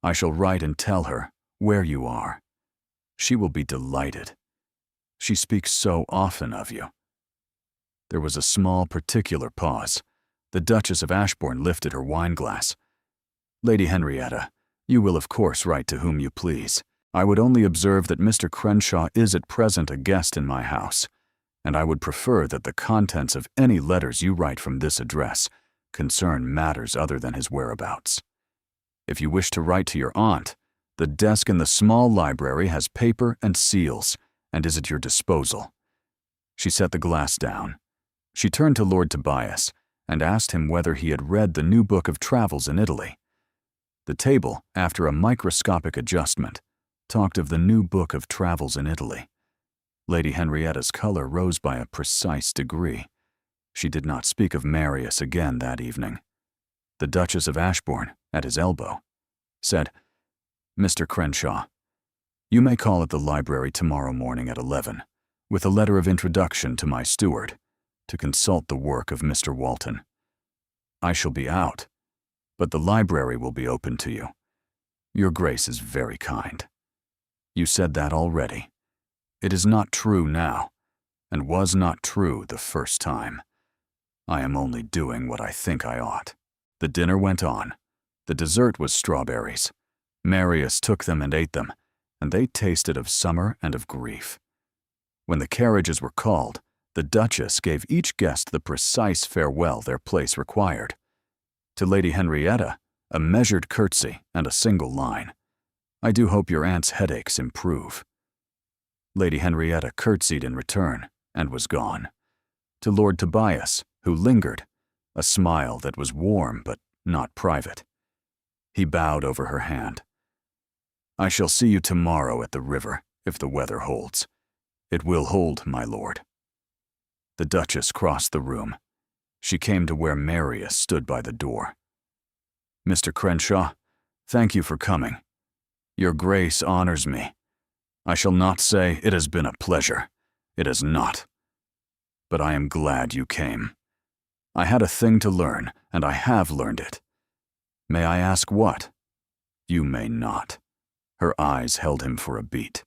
I shall write and tell her where you are. She will be delighted. She speaks so often of you. There was a small, particular pause. The Duchess of Ashbourne lifted her wineglass. Lady Henrietta, you will of course write to whom you please. I would only observe that Mr. Crenshaw is at present a guest in my house, and I would prefer that the contents of any letters you write from this address concern matters other than his whereabouts. If you wish to write to your aunt, the desk in the small library has paper and seals and is at your disposal." She set the glass down. She turned to Lord Tobias and asked him whether he had read the new book of travels in Italy. The table, after a microscopic adjustment, talked of the new book of travels in Italy. Lady Henrietta's color rose by a precise degree. She did not speak of Marius again that evening. The Duchess of Ashbourne, at his elbow, said, "Mr. Crenshaw, you may call at the library tomorrow morning at 11, with a letter of introduction to my steward, to consult the work of Mr. Walton. I shall be out, but the library will be open to you. Your Grace is very kind. You said that already. It is not true now, and was not true the first time. I am only doing what I think I ought." The dinner went on. The dessert was strawberries. Marius took them and ate them, and they tasted of summer and of grief. When the carriages were called, the Duchess gave each guest the precise farewell their place required. To Lady Henrietta, a measured curtsy and a single line, "I do hope your aunt's headaches improve." Lady Henrietta curtsied in return and was gone. To Lord Tobias, who lingered, a smile that was warm but not private. He bowed over her hand. "I shall see you tomorrow at the river, if the weather holds. It will hold, my lord." The Duchess crossed the room. She came to where Marius stood by the door. "Mr. Crenshaw, thank you for coming. Your Grace honors me. I shall not say it has been a pleasure. It has not. But I am glad you came. I had a thing to learn, and I have learned it. May I ask what?" "You may not." Her eyes held him for a beat.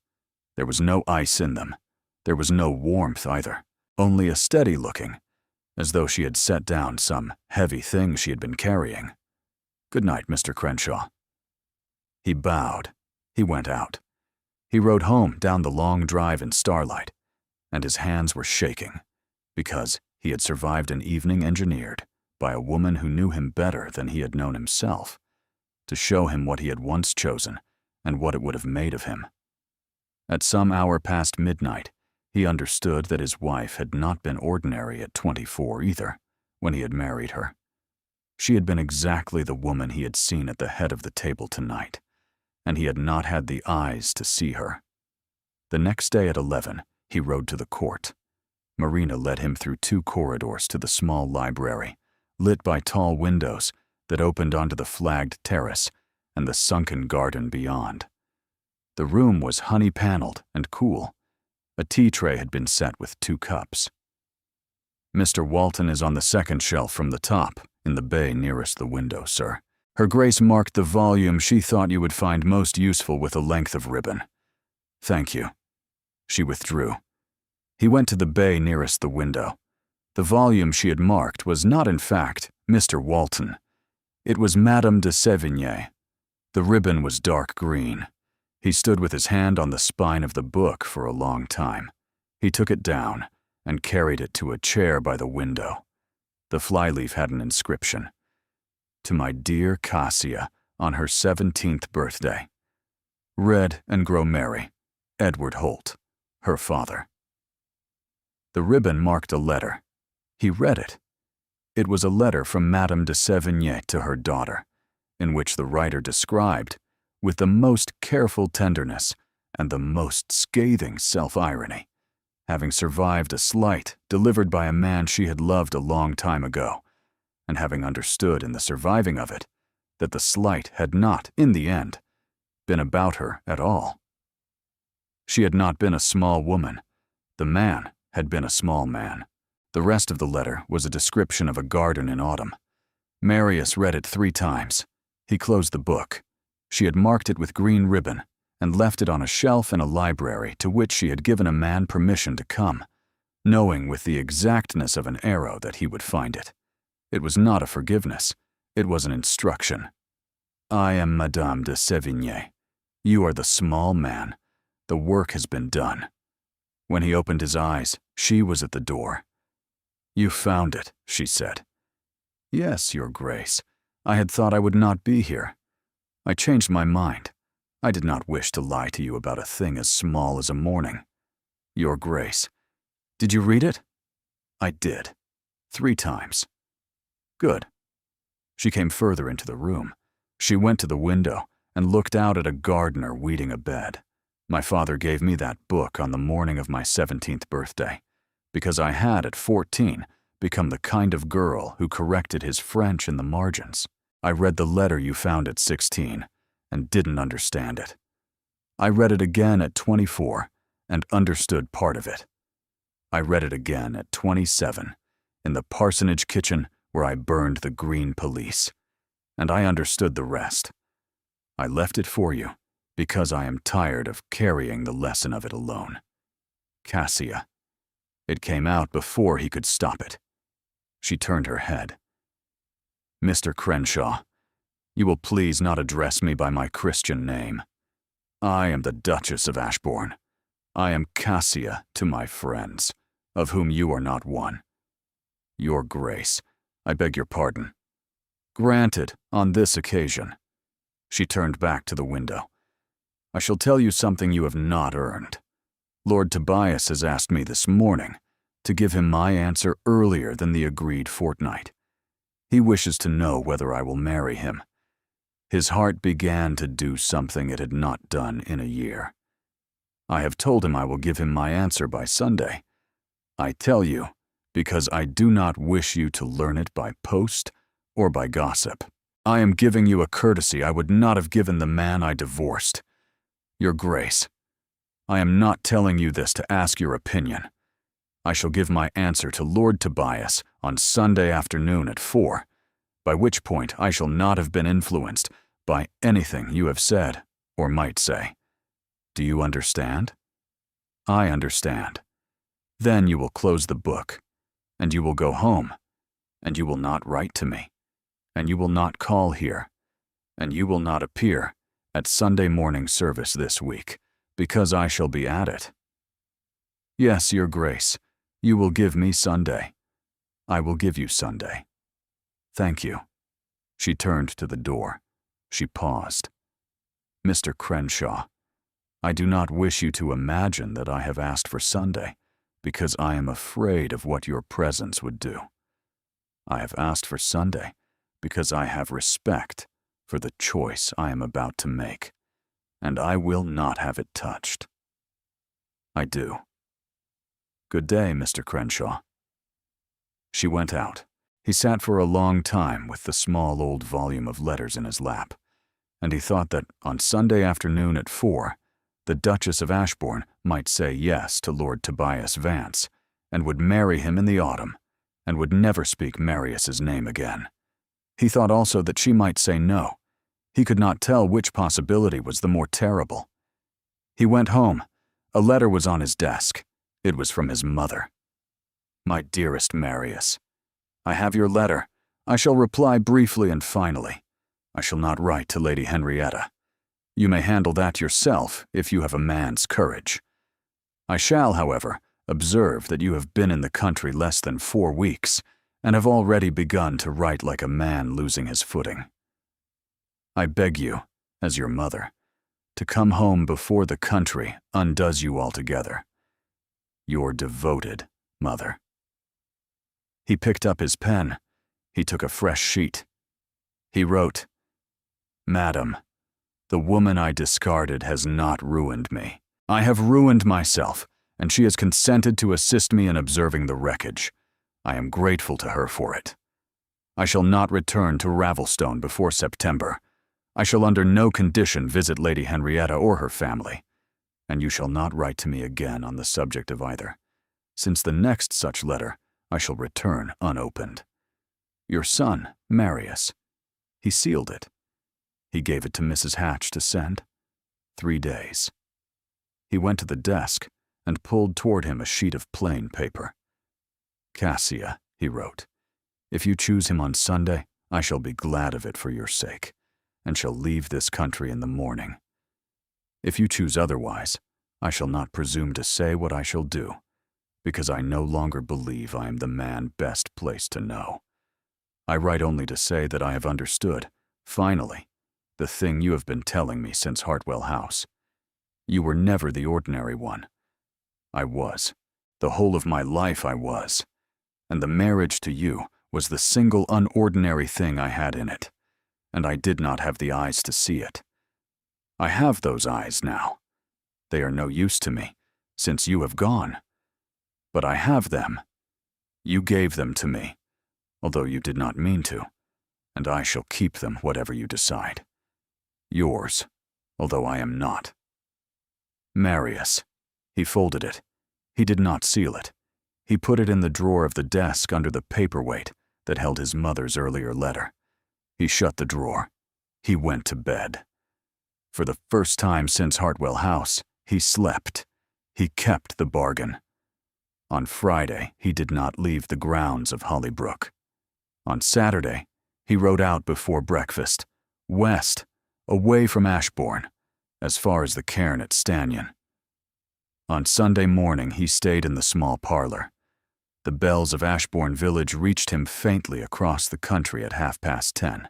There was no ice in them. There was no warmth either, only a steady looking, as though she had set down some heavy thing she had been carrying. "Good night, Mr. Crenshaw." He bowed. He went out. He rode home down the long drive in starlight, and his hands were shaking, because he had survived an evening engineered by a woman who knew him better than he had known himself, to show him what he had once chosen and what it would have made of him. At some hour past midnight, he understood that his wife had not been ordinary at 24 either, when he had married her. She had been exactly the woman he had seen at the head of the table tonight, and he had not had the eyes to see her. The next day at 11, he rode to the court. Marina led him through 2 corridors to the small library, lit by tall windows that opened onto the flagged terrace and the sunken garden beyond. The room was honey-paneled and cool. A tea tray had been set with 2 cups. "Mr. Walton is on the second shelf from the top, in the bay nearest the window, sir. Her Grace marked the volume she thought you would find most useful with a length of ribbon." "Thank you." She withdrew. He went to the bay nearest the window. The volume she had marked was not, in fact, Mr. Walton. It was Madame de Sévigné. The ribbon was dark green. He stood with his hand on the spine of the book for a long time. He took it down and carried it to a chair by the window. The flyleaf had an inscription: "To my dear Cassia on her 17th birthday. Read and grow merry. Edward Holt, her father." The ribbon marked a letter. He read it. It was a letter from Madame de Sévigné to her daughter, in which the writer described, with the most careful tenderness and the most scathing self-irony, having survived a slight delivered by a man she had loved a long time ago, and having understood in the surviving of it that the slight had not, in the end, been about her at all. She had not been a small woman. The man had been a small man. The rest of the letter was a description of a garden in autumn. Marius read it 3 times. He closed the book. She had marked it with green ribbon and left it on a shelf in a library to which she had given a man permission to come, knowing with the exactness of an arrow that he would find it. It was not a forgiveness. It was an instruction. I am Madame de Sévigné. You are the small man. The work has been done. When he opened his eyes, she was at the door. You found it, she said. Yes, Your Grace. I had thought I would not be here. I changed my mind. I did not wish to lie to you about a thing as small as a morning. Your Grace. Did you read it? I did. 3 times. Good. She came further into the room. She went to the window and looked out at a gardener weeding a bed. My father gave me that book on the morning of my 17th birthday, because I had, at 14, become the kind of girl who corrected his French in the margins. I read the letter you found at 16 and didn't understand it. I read it again at 24 and understood part of it. I read it again at 27 in the parsonage kitchen where I burned the green police, and I understood the rest. I left it for you because I am tired of carrying the lesson of it alone. Cassia. It came out before he could stop it. She turned her head. Mr. Crenshaw, you will please not address me by my Christian name. I am the Duchess of Ashbourne. I am Cassia to my friends, of whom you are not one. Your Grace, I beg your pardon. Granted, on this occasion. She turned back to the window. I shall tell you something you have not earned. Lord Tobias has asked me this morning to give him my answer earlier than the agreed fortnight. He wishes to know whether I will marry him. His heart began to do something it had not done in a year. I have told him I will give him my answer by Sunday. I tell you, because I do not wish you to learn it by post or by gossip. I am giving you a courtesy I would not have given the man I divorced. Your Grace, I am not telling you this to ask your opinion. I shall give my answer to Lord Tobias on Sunday afternoon at 4, by which point I shall not have been influenced by anything you have said or might say. Do you understand? I understand. Then you will close the book, and you will go home, and you will not write to me, and you will not call here, and you will not appear at Sunday morning service this week, because I shall be at it. Yes, Your Grace, you will give me Sunday. I will give you Sunday. Thank you. She turned to the door. She paused. Mr. Crenshaw, I do not wish you to imagine that I have asked for Sunday, because I am afraid of what your presence would do. I have asked for Sunday because I have respect for the choice I am about to make, and I will not have it touched. I do. Good day, Mr. Crenshaw. She went out. He sat for a long time with the small old volume of letters in his lap, and he thought that on Sunday afternoon at 4, the Duchess of Ashbourne might say yes to Lord Tobias Vance, and would marry him in the autumn, and would never speak Marius's name again. He thought also that she might say no. He could not tell which possibility was the more terrible. He went home. A letter was on his desk. It was from his mother. My dearest Marius, I have your letter. I shall reply briefly and finally. I shall not write to Lady Henrietta. You may handle that yourself if you have a man's courage. I shall, however, observe that you have been in the country less than 4 weeks and have already begun to write like a man losing his footing. I beg you, as your mother, to come home before the country undoes you altogether. Your devoted mother. He picked up his pen. He took a fresh sheet. He wrote, Madam, the woman I discarded has not ruined me. I have ruined myself, and she has consented to assist me in observing the wreckage. I am grateful to her for it. I shall not return to Ravelstone before September. I shall under no condition visit Lady Henrietta or her family, and you shall not write to me again on the subject of either, since the next such letter I shall return unopened. Your son, Marius. He sealed it. He gave it to Mrs. Hatch to send. 3 days. He went to the desk and pulled toward him a sheet of plain paper. Cassia, he wrote, if you choose him on Sunday, I shall be glad of it for your sake, and shall leave this country in the morning. If you choose otherwise, I shall not presume to say what I shall do, because I no longer believe I am the man best placed to know. I write only to say that I have understood, finally, the thing you have been telling me since Hartwell House. You were never the ordinary one. I was. The whole of my life I was. And the marriage to you was the single unordinary thing I had in it, and I did not have the eyes to see it. I have those eyes now. They are no use to me, since you have gone. But I have them. You gave them to me, although you did not mean to, and I shall keep them whatever you decide. Yours, although I am not. Marius. He folded it. He did not seal it. He put it in the drawer of the desk under the paperweight that held his mother's earlier letter. He shut the drawer. He went to bed. For the first time since Hartwell House, he slept. He kept the bargain. On Friday, he did not leave the grounds of Hollybrook. On Saturday, he rode out before breakfast, west, away from Ashbourne, as far as the cairn at Stanyon. On Sunday morning, he stayed in the small parlor. The bells of Ashbourne village reached him faintly across the country at 10:30,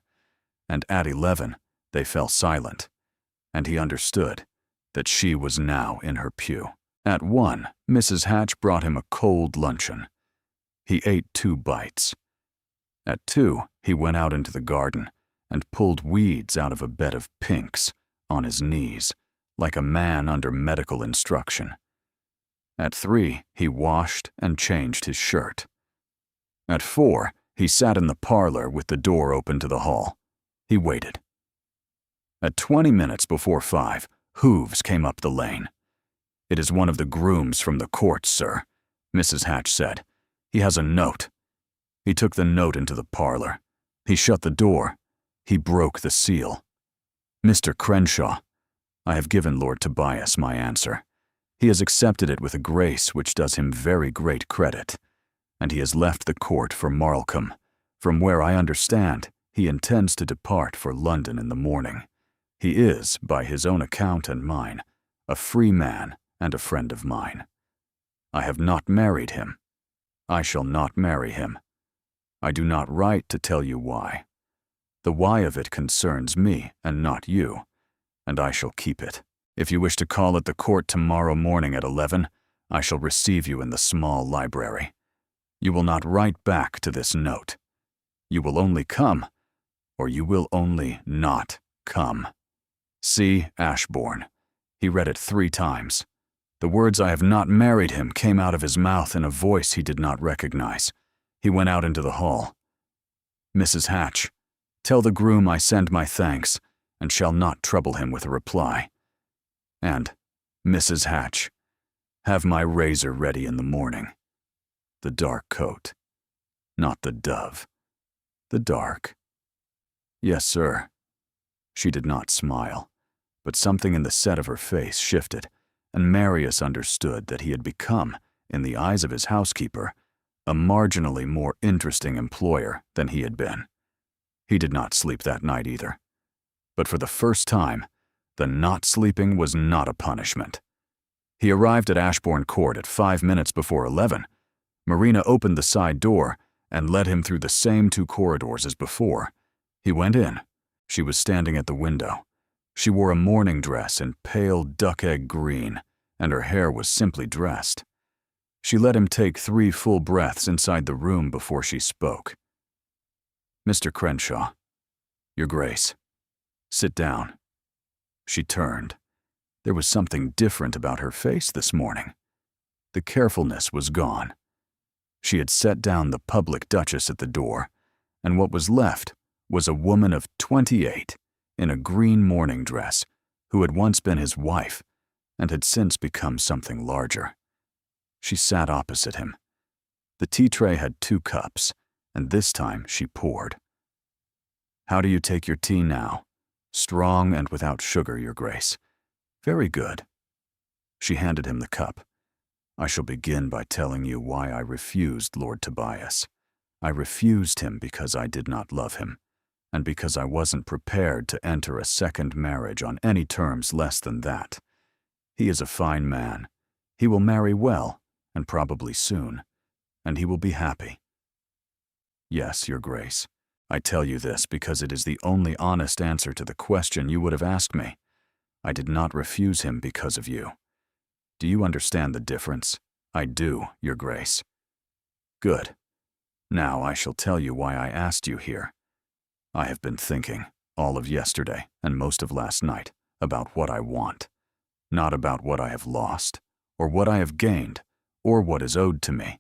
and at 11 they fell silent, and he understood that she was now in her pew. At 1, Mrs. Hatch brought him a cold luncheon. He ate 2 bites. At 2, he went out into the garden and pulled weeds out of a bed of pinks on his knees, like a man under medical instruction. At 3, he washed and changed his shirt. At 4, he sat in the parlor with the door open to the hall. He waited. At 20 minutes before 5, hoofs came up the lane. "It is one of the grooms from the court, sir," Mrs. Hatch said. "He has a note." He took the note into the parlor. He shut the door. He broke the seal. "Mr. Crenshaw, I have given Lord Tobias my answer. He has accepted it with a grace which does him very great credit, and he has left the court for Marlcombe, from where I understand he intends to depart for London in the morning. He is, by his own account and mine, a free man and a friend of mine. I have not married him. I shall not marry him. I do not write to tell you why. The why of it concerns me and not you, and I shall keep it. If you wish to call at the court tomorrow morning at 11, I shall receive you in the small library. You will not write back to this note. You will only come, or you will only not come. C. Ashbourne." He read it 3 times. The words "I have not married him" came out of his mouth in a voice he did not recognize. He went out into the hall. "Mrs. Hatch, tell the groom I send my thanks, and shall not trouble him with a reply. And, Mrs. Hatch, have my razor ready in the morning. The dark coat. Not the dove. The dark." "Yes, sir." She did not smile, but something in the set of her face shifted, and Marius understood that he had become, in the eyes of his housekeeper, a marginally more interesting employer than he had been. He did not sleep that night either. But for the first time, the not sleeping was not a punishment. He arrived at Ashbourne Court at 5 minutes before 11. Marina opened the side door and led him through the same 2 corridors as before. He went in. She was standing at the window. She wore a morning dress in pale duck-egg green, and her hair was simply dressed. She let him take 3 full breaths inside the room before she spoke. "Mr. Crenshaw, Your Grace, sit down." She turned. There was something different about her face this morning. The carefulness was gone. She had set down the public Duchess at the door, and what was left was a woman of 28 in a green morning dress who had once been his wife and had since become something larger. She sat opposite him. The tea tray had 2 cups, and this time she poured. "How do you take your tea now? Strong and without sugar, Your Grace." "Very good." She handed him the cup. "I shall begin by telling you why I refused Lord Tobias. I refused him because I did not love him, and because I wasn't prepared to enter a second marriage on any terms less than that. He is a fine man. He will marry well, and probably soon, and he will be happy. Yes, Your Grace. I tell you this because it is the only honest answer to the question you would have asked me. I did not refuse him because of you. Do you understand the difference? I do, Your Grace. Good. Now I shall tell you why I asked you here. I have been thinking, all of yesterday and most of last night, about what I want, not about what I have lost, or what I have gained, or what is owed to me,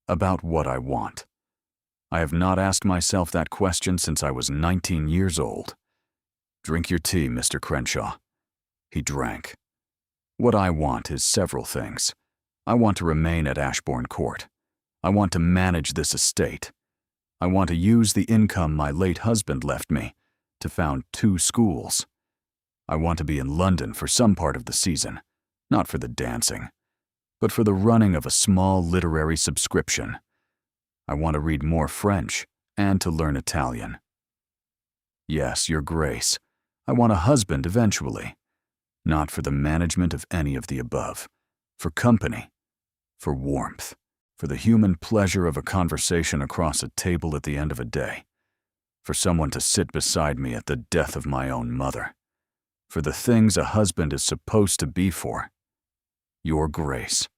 about what I want. I have not asked myself that question since I was 19 years old. Drink your tea, Mr. Crenshaw. He drank. What I want is several things. I want to remain at Ashbourne Court. I want to manage this estate. I want to use the income my late husband left me to found 2 schools. I want to be in London for some part of the season, not for the dancing, but for the running of a small literary subscription. I want to read more French and to learn Italian. Yes, Your Grace, I want a husband eventually, not for the management of any of the above, for company, for warmth, for the human pleasure of a conversation across a table at the end of a day, for someone to sit beside me at the death of my own mother, for the things a husband is supposed to be for. Your Grace.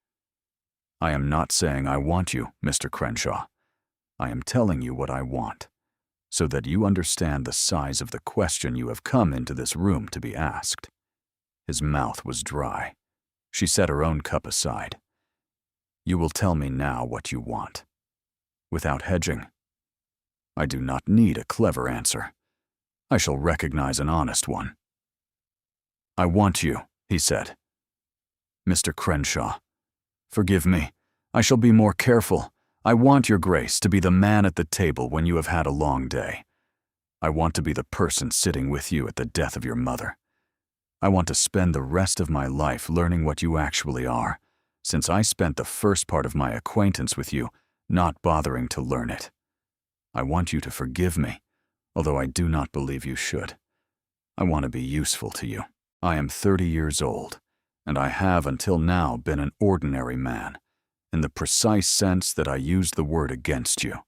I am not saying I want you, Mr. Crenshaw. I am telling you what I want, so that you understand the size of the question you have come into this room to be asked. His mouth was dry. She set her own cup aside. You will tell me now what you want, without hedging. I do not need a clever answer. I shall recognize an honest one. I want you, he said. Mr. Crenshaw, forgive me. I shall be more careful. I want Your Grace to be the man at the table when you have had a long day. I want to be the person sitting with you at the death of your mother. I want to spend the rest of my life learning what you actually are, since I spent the first part of my acquaintance with you not bothering to learn it. I want you to forgive me, although I do not believe you should. I want to be useful to you. I am 30 years old, and I have until now been an ordinary man, in the precise sense that I used the word against you,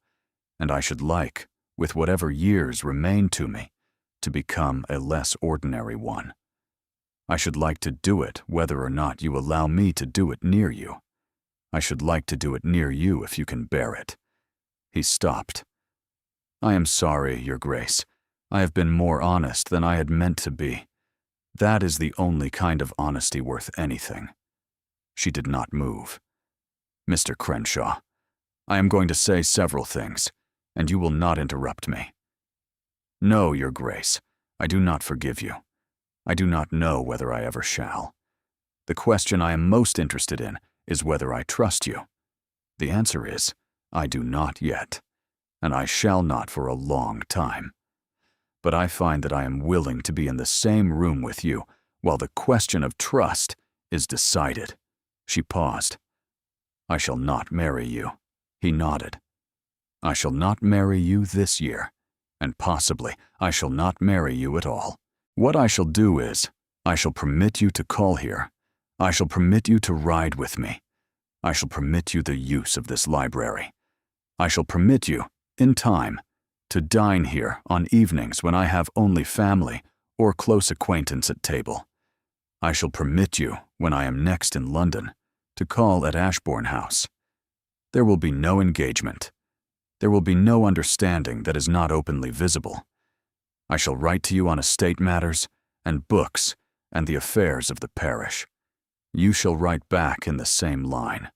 and I should like, with whatever years remain to me, to become a less ordinary one. I should like to do it whether or not you allow me to do it near you. I should like to do it near you if you can bear it. He stopped. I am sorry, Your Grace. I have been more honest than I had meant to be. That is the only kind of honesty worth anything. She did not move. Mr. Crenshaw, I am going to say several things, and you will not interrupt me. No, Your Grace, I do not forgive you. I do not know whether I ever shall. The question I am most interested in is whether I trust you. The answer is, I do not yet, and I shall not for a long time. But I find that I am willing to be in the same room with you while the question of trust is decided. She paused. I shall not marry you. He nodded. I shall not marry you this year, and possibly I shall not marry you at all. What I shall do is, I shall permit you to call here. I shall permit you to ride with me. I shall permit you the use of this library. I shall permit you, in time, to dine here on evenings when I have only family or close acquaintance at table. I shall permit you, when I am next in London, to call at Ashbourne House. There will be no engagement. There will be no understanding that is not openly visible. I shall write to you on estate matters and books and the affairs of the parish. You shall write back in the same line.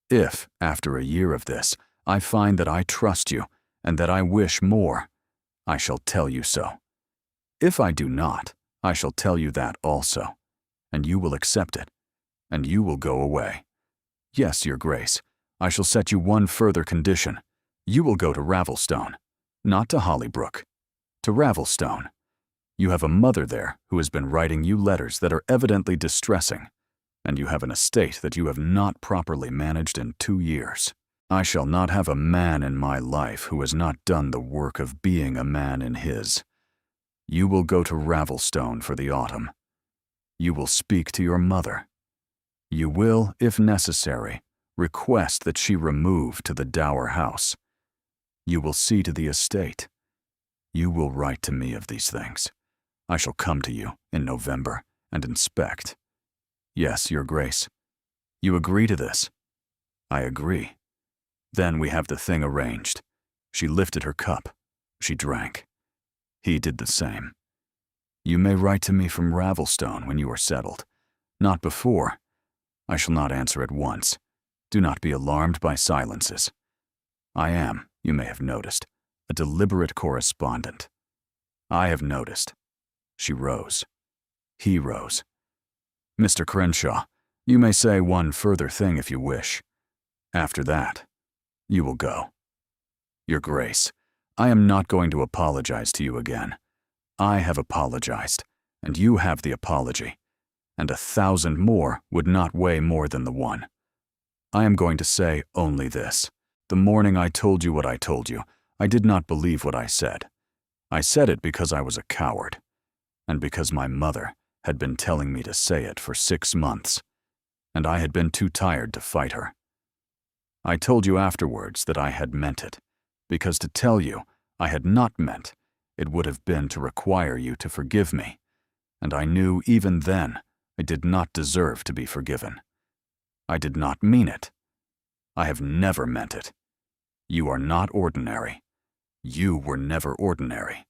If, after a year of this, I find that I trust you and that I wish more, I shall tell you so. If I do not, I shall tell you that also, and you will accept it, and you will go away. Yes, Your Grace, I shall set you one further condition. You will go to Ravelstone, not to Hollybrook, to Ravelstone. You have a mother there who has been writing you letters that are evidently distressing, and you have an estate that you have not properly managed in 2 years. I shall not have a man in my life who has not done the work of being a man in his. You will go to Ravelstone for the autumn. You will speak to your mother. You will, if necessary, request that she remove to the dower house. You will see to the estate. You will write to me of these things. I shall come to you in November and inspect. Yes, Your Grace. You agree to this? I agree. Then we have the thing arranged. She lifted her cup. She drank. He did the same. You may write to me from Ravelstone when you are settled. Not before. I shall not answer at once. Do not be alarmed by silences. I am, you may have noticed, a deliberate correspondent. I have noticed. She rose. He rose. Mr. Crenshaw, you may say one further thing if you wish. After that, you will go. Your Grace, I am not going to apologize to you again. I have apologized, and you have the apology, and 1,000 more would not weigh more than the one. I am going to say only this. The morning I told you what I told you, I did not believe what I said. I said it because I was a coward, and because my mother had been telling me to say it for 6 months, and I had been too tired to fight her. I told you afterwards that I had meant it, because to tell you I had not meant it would have been to require you to forgive me, and I knew even then I did not deserve to be forgiven. I did not mean it. I have never meant it. You are not ordinary. You were never ordinary.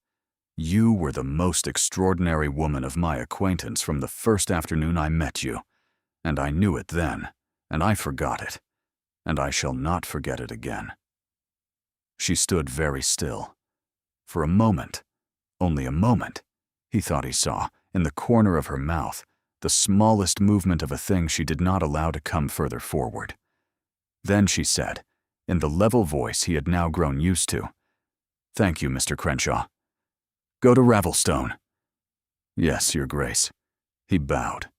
You were the most extraordinary woman of my acquaintance from the first afternoon I met you, and I knew it then, and I forgot it, and I shall not forget it again. She stood very still. For a moment, only a moment, he thought he saw, in the corner of her mouth, the smallest movement of a thing she did not allow to come further forward. Then she said, in the level voice he had now grown used to, "Thank you, Mr. Crenshaw. Go to Ravelstone." "Yes, Your Grace." He bowed.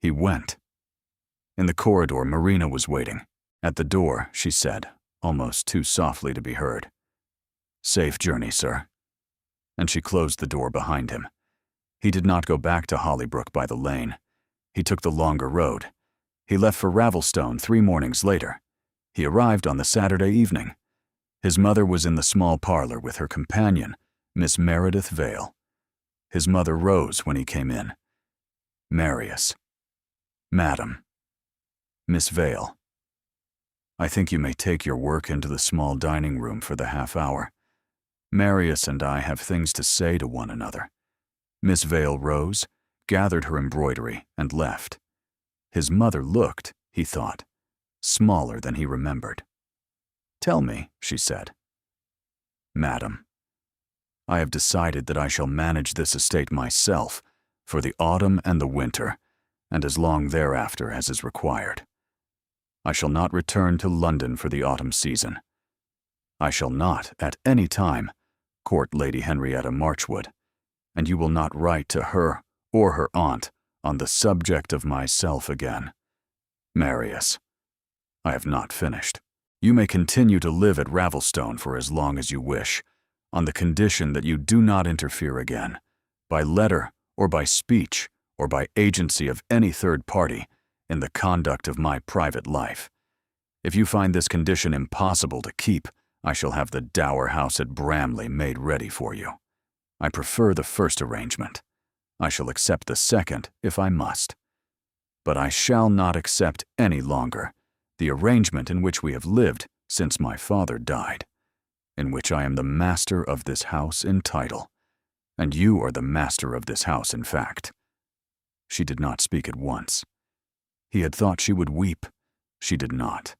He went. In the corridor, Marina was waiting. At the door, she said, almost too softly to be heard, "Safe journey, sir." And she closed the door behind him. He did not go back to Hollybrook by the lane. He took the longer road. He left for Ravelstone 3 mornings later. He arrived on the Saturday evening. His mother was in the small parlor with her companion, Miss Meredith Vale. His mother rose when he came in. "Marius." "Madam." "Miss Vale. I think you may take your work into the small dining room for the half-hour. Marius and I have things to say to one another." Miss Vale rose, gathered her embroidery, and left. His mother looked, he thought, smaller than he remembered. "Tell me," she said. "Madam, I have decided that I shall manage this estate myself for the autumn and the winter, and as long thereafter as is required. I shall not return to London for the autumn season. I shall not, at any time, court Lady Henrietta Marchwood, and you will not write to her or her aunt on the subject of myself again. Marius, I have not finished. You may continue to live at Ravelstone for as long as you wish, on the condition that you do not interfere again, by letter or by speech or by agency of any third party, in the conduct of my private life. If you find this condition impossible to keep, I shall have the dower house at Bramley made ready for you. I prefer the first arrangement. I shall accept the second if I must. But I shall not accept any longer the arrangement in which we have lived since my father died, in which I am the master of this house in title, and you are the master of this house in fact." She did not speak at once. He had thought she would weep. She did not.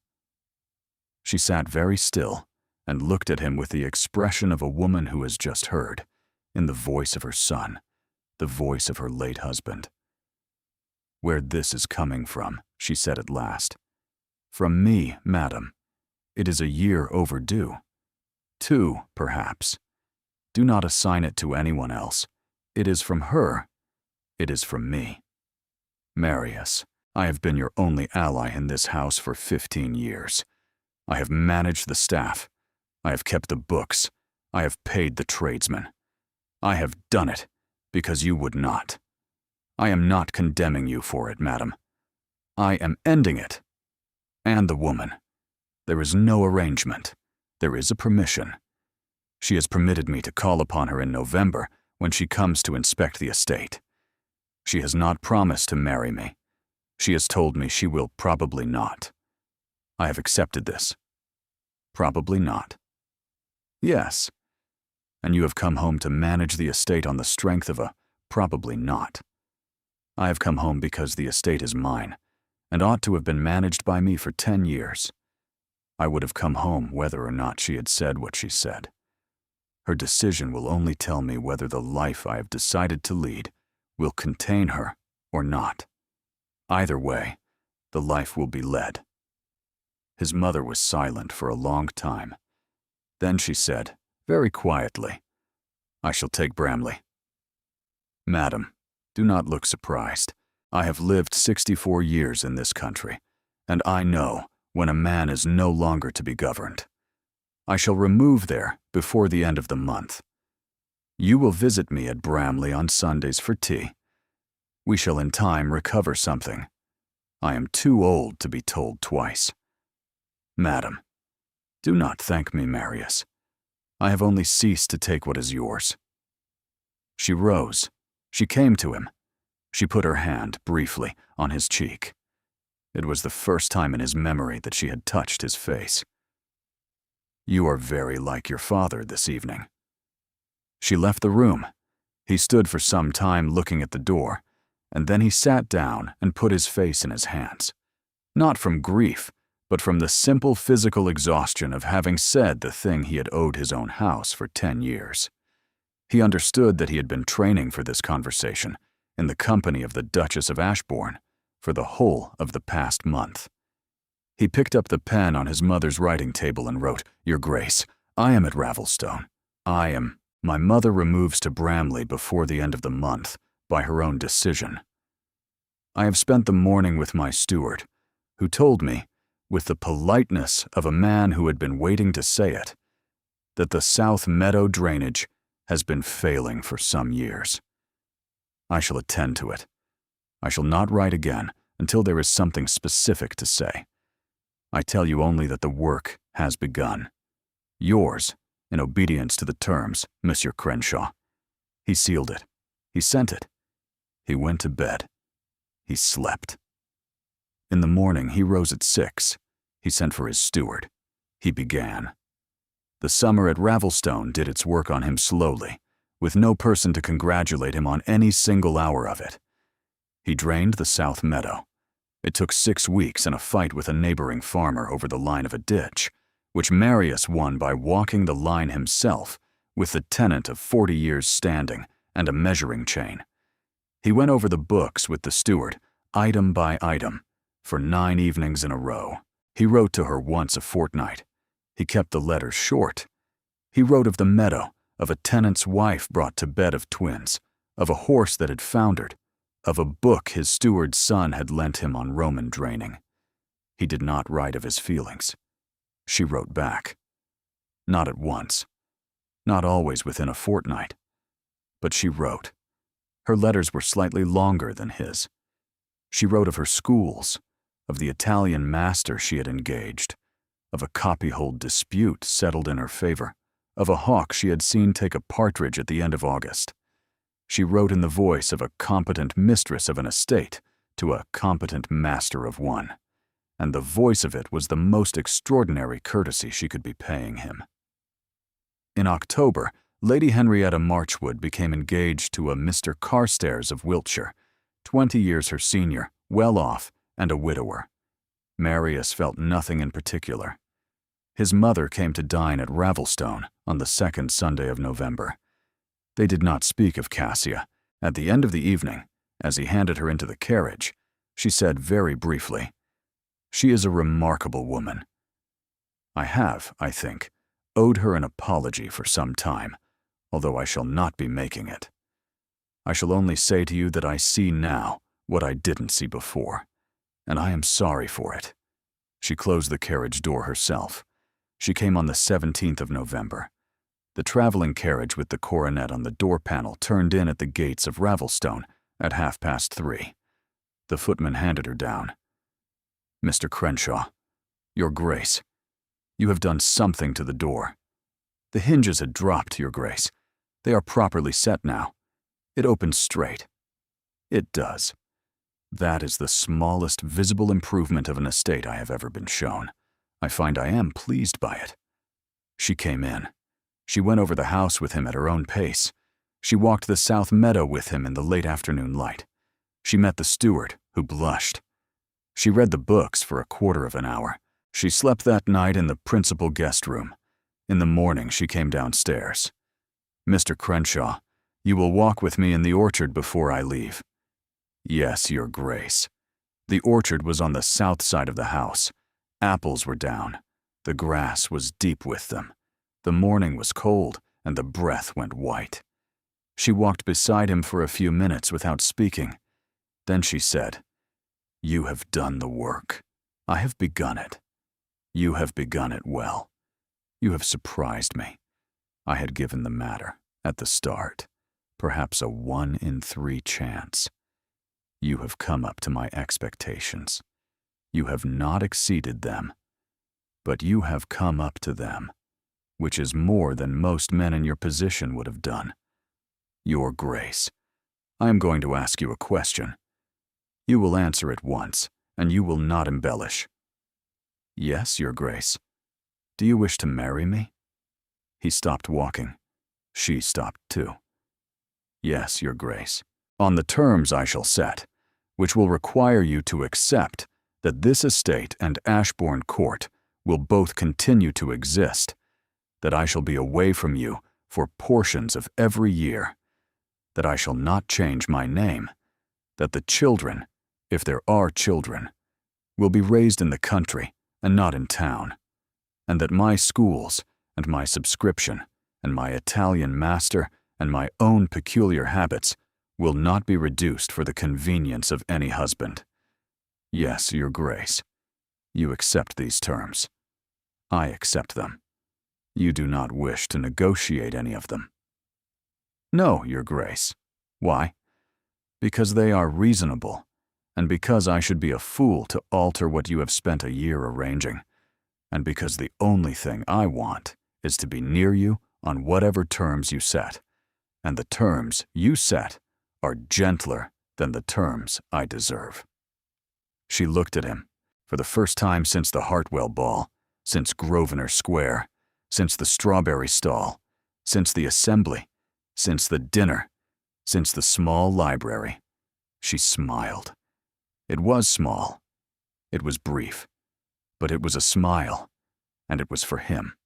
She sat very still and looked at him with the expression of a woman who has just heard, in the voice of her son, the voice of her late husband. "Where this is coming from," she said at last. "From me, madam. It is a year overdue. 2, perhaps. Do not assign it to anyone else. It is from her. It is from me. Marius, I have been your only ally in this house for 15 years. I have managed the staff. I have kept the books. I have paid the tradesmen. I have done it because you would not. I am not condemning you for it, madam. I am ending it. And the woman. There is no arrangement. There is a permission. She has permitted me to call upon her in November when she comes to inspect the estate. She has not promised to marry me. She has told me she will probably not. I have accepted this. Probably not. Yes. And you have come home to manage the estate on the strength of a probably not. I have come home because the estate is mine and ought to have been managed by me for 10 years. I would have come home whether or not she had said what she said. Her decision will only tell me whether the life I have decided to lead will contain her or not. Either way, the life will be led. His mother was silent for a long time. Then she said, very quietly, I shall take Bramley. Madam, do not look surprised. I have lived 64 years in this country, and I know when a man is no longer to be governed. I shall remove there before the end of the month. You will visit me at Bramley on Sundays for tea. We shall in time recover something. I am too old to be told twice. Madam, do not thank me, Marius. I have only ceased to take what is yours. She rose. She came to him. She put her hand, briefly, on his cheek. It was the first time in his memory that she had touched his face. You are very like your father this evening. She left the room. He stood for some time looking at the door, and then he sat down and put his face in his hands. Not from grief, but from the simple physical exhaustion of having said the thing he had owed his own house for 10 years. He understood that he had been training for this conversation in the company of the Duchess of Ashbourne for the whole of the past month. He picked up the pen on his mother's writing table and wrote, Your Grace, I am at Ravelstone. My mother removes to Bramley before the end of the month by her own decision. I have spent the morning with my steward, who told me, with the politeness of a man who had been waiting to say it, that the South Meadow drainage has been failing for some years. I shall attend to it. I shall not write again until there is something specific to say. I tell you only that the work has begun. Yours, in obedience to the terms, Monsieur Crenshaw. He sealed it. He sent it. He went to bed. He slept. In the morning, he rose at 6. He sent for his steward. He began. The summer at Ravelstone did its work on him slowly, with no person to congratulate him on any single hour of it. He drained the South Meadow. It took 6 weeks and a fight with a neighboring farmer over the line of a ditch, which Marius won by walking the line himself with the tenant of 40 years' standing and a measuring chain. He went over the books with the steward, item by item, for 9 evenings in a row. He wrote to her once a fortnight. He kept the letters short. He wrote of the meadow, of a tenant's wife brought to bed of twins, of a horse that had foundered, of a book his steward's son had lent him on Roman draining. He did not write of his feelings. She wrote back. Not at once. Not always within a fortnight. But she wrote. Her letters were slightly longer than his. She wrote of her schools, of the Italian master she had engaged, of a copyhold dispute settled in her favor, of a hawk she had seen take a partridge at the end of August. She wrote in the voice of a competent mistress of an estate to a competent master of one, and the voice of it was the most extraordinary courtesy she could be paying him. In October, Lady Henrietta Marchwood became engaged to a Mr. Carstairs of Wiltshire, 20 years her senior, well off, and a widower. Marius felt nothing in particular. His mother came to dine at Ravelstone on the 2nd Sunday of November. They did not speak of Cassia. At the end of the evening, as he handed her into the carriage, she said very briefly, She is a remarkable woman. I have, I think, owed her an apology for some time, although I shall not be making it. I shall only say to you that I see now what I didn't see before, and I am sorry for it. She closed the carriage door herself. She came on the 17th of November. The traveling carriage with the coronet on the door panel turned in at the gates of Ravelstone at 3:30. The footman handed her down. "Mr. Crenshaw, Your Grace, you have done something to the door. The hinges had dropped, Your Grace. They are properly set now. It opens straight." "It does. That is the smallest visible improvement of an estate I have ever been shown. I find I am pleased by it." She came in. She went over the house with him at her own pace. She walked the south meadow with him in the late afternoon light. She met the steward, who blushed. She read the books for a quarter of an hour. She slept that night in the principal guest room. In the morning she came downstairs. "Mr. Crenshaw, you will walk with me in the orchard before I leave." "Yes, Your Grace." The orchard was on the south side of the house. Apples were down. The grass was deep with them. The morning was cold, and the breath went white. She walked beside him for a few minutes without speaking. Then she said, "You have done the work. I have begun it. You have begun it well. You have surprised me. I had given the matter, at the start, perhaps a 1 in 3 chance. You have come up to my expectations. You have not exceeded them, but you have come up to them, which is more than most men in your position would have done. Your Grace, I am going to ask you a question. You will answer it once, and you will not embellish." "Yes, Your Grace. Do you wish to marry me?" He stopped walking. She stopped too. "Yes, Your Grace, on the terms I shall set, which will require you to accept that this estate and Ashbourne Court will both continue to exist, that I shall be away from you for portions of every year, that I shall not change my name, that the children, if there are children, will be raised in the country and not in town, and that my schools and my subscription and my Italian master and my own peculiar habits will not be reduced for the convenience of any husband. Yes, Your Grace, you accept these terms. I accept them. You do not wish to negotiate any of them." "No, Your Grace." "Why?" "Because they are reasonable, and because I should be a fool to alter what you have spent a year arranging, and because the only thing I want is to be near you on whatever terms you set, and the terms you set are gentler than the terms I deserve." She looked at him. For the first time since the Hartwell ball, since Grosvenor Square, since the strawberry stall, since the assembly, since the dinner, since the small library, she smiled. It was small. It was brief. But it was a smile, and it was for him.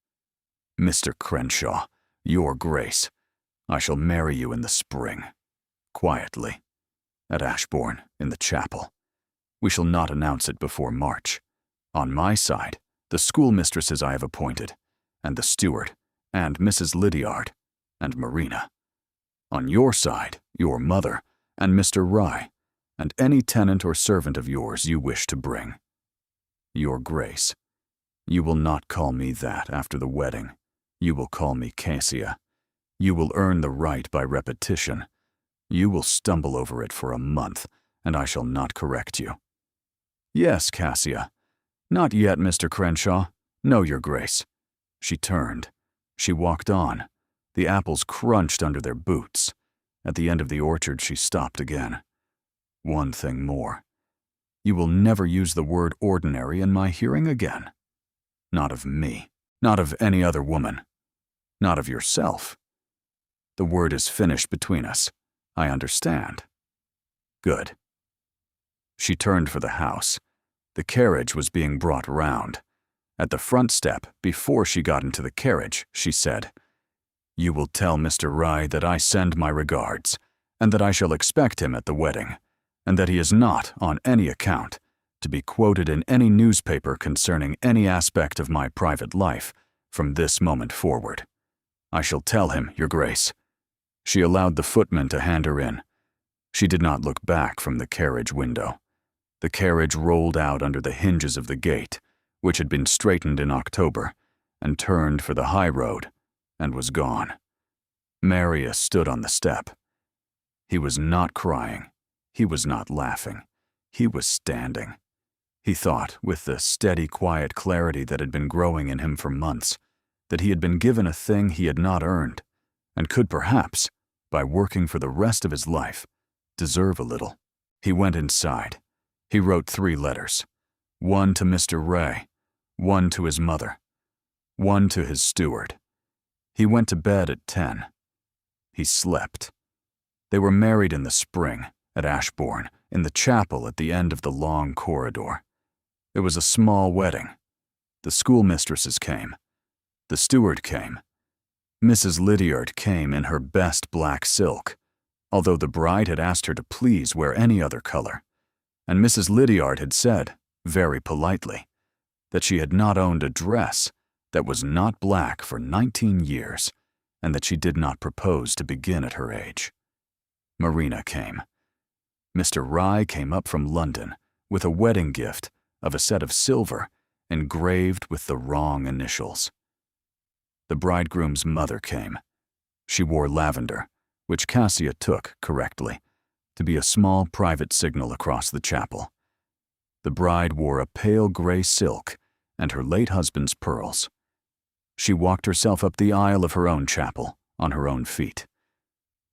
"Mr. Crenshaw, Your Grace, I shall marry you in the spring. Quietly. At Ashbourne, in the chapel. We shall not announce it before March. On my side, the schoolmistresses I have appointed, and the steward, and Mrs. Lydiard, and Marina. On your side, your mother, and Mr. Rye, and any tenant or servant of yours you wish to bring. Your Grace, you will not call me that after the wedding. You will call me Cassia. You will earn the right by repetition. You will stumble over it for a month, and I shall not correct you." "Yes, Cassia. Not yet, Mr. Crenshaw. No, Your Grace." She turned. She walked on. The apples crunched under their boots. At the end of the orchard, she stopped again. "One thing more. You will never use the word ordinary in my hearing again. Not of me. Not of any other woman. Not of yourself. The word is finished between us. I understand." "Good." She turned for the house. The carriage was being brought round. At the front step, before she got into the carriage, she said, "You will tell Mr. Rye that I send my regards, and that I shall expect him at the wedding, and that he is not, on any account, to be quoted in any newspaper concerning any aspect of my private life from this moment forward. I shall tell him, Your Grace." She allowed the footman to hand her in. She did not look back from the carriage window. The carriage rolled out under the hinges of the gate, which had been straightened in October, and turned for the high road, and was gone. Marius stood on the step. He was not crying. He was not laughing. He was standing. He thought, with the steady, quiet clarity that had been growing in him for months, that he had been given a thing he had not earned, and could perhaps, by working for the rest of his life, deserve a little. He went inside. He wrote 3 letters. One to Mr. Ray, one to his mother, one to his steward. He went to bed at 10. He slept. They were married in the spring, at Ashbourne, in the chapel at the end of the long corridor. It was a small wedding. The schoolmistresses came. The steward came. Mrs. Lydiard came in her best black silk, although the bride had asked her to please wear any other color, and Mrs. Lydiard had said, very politely, that she had not owned a dress that was not black for 19 years, and that she did not propose to begin at her age. Marina came. Mr. Rye came up from London with a wedding gift of a set of silver engraved with the wrong initials. The bridegroom's mother came. She wore lavender, which Cassia took, correctly, to be a small private signal across the chapel. The bride wore a pale gray silk and her late husband's pearls. She walked herself up the aisle of her own chapel, on her own feet.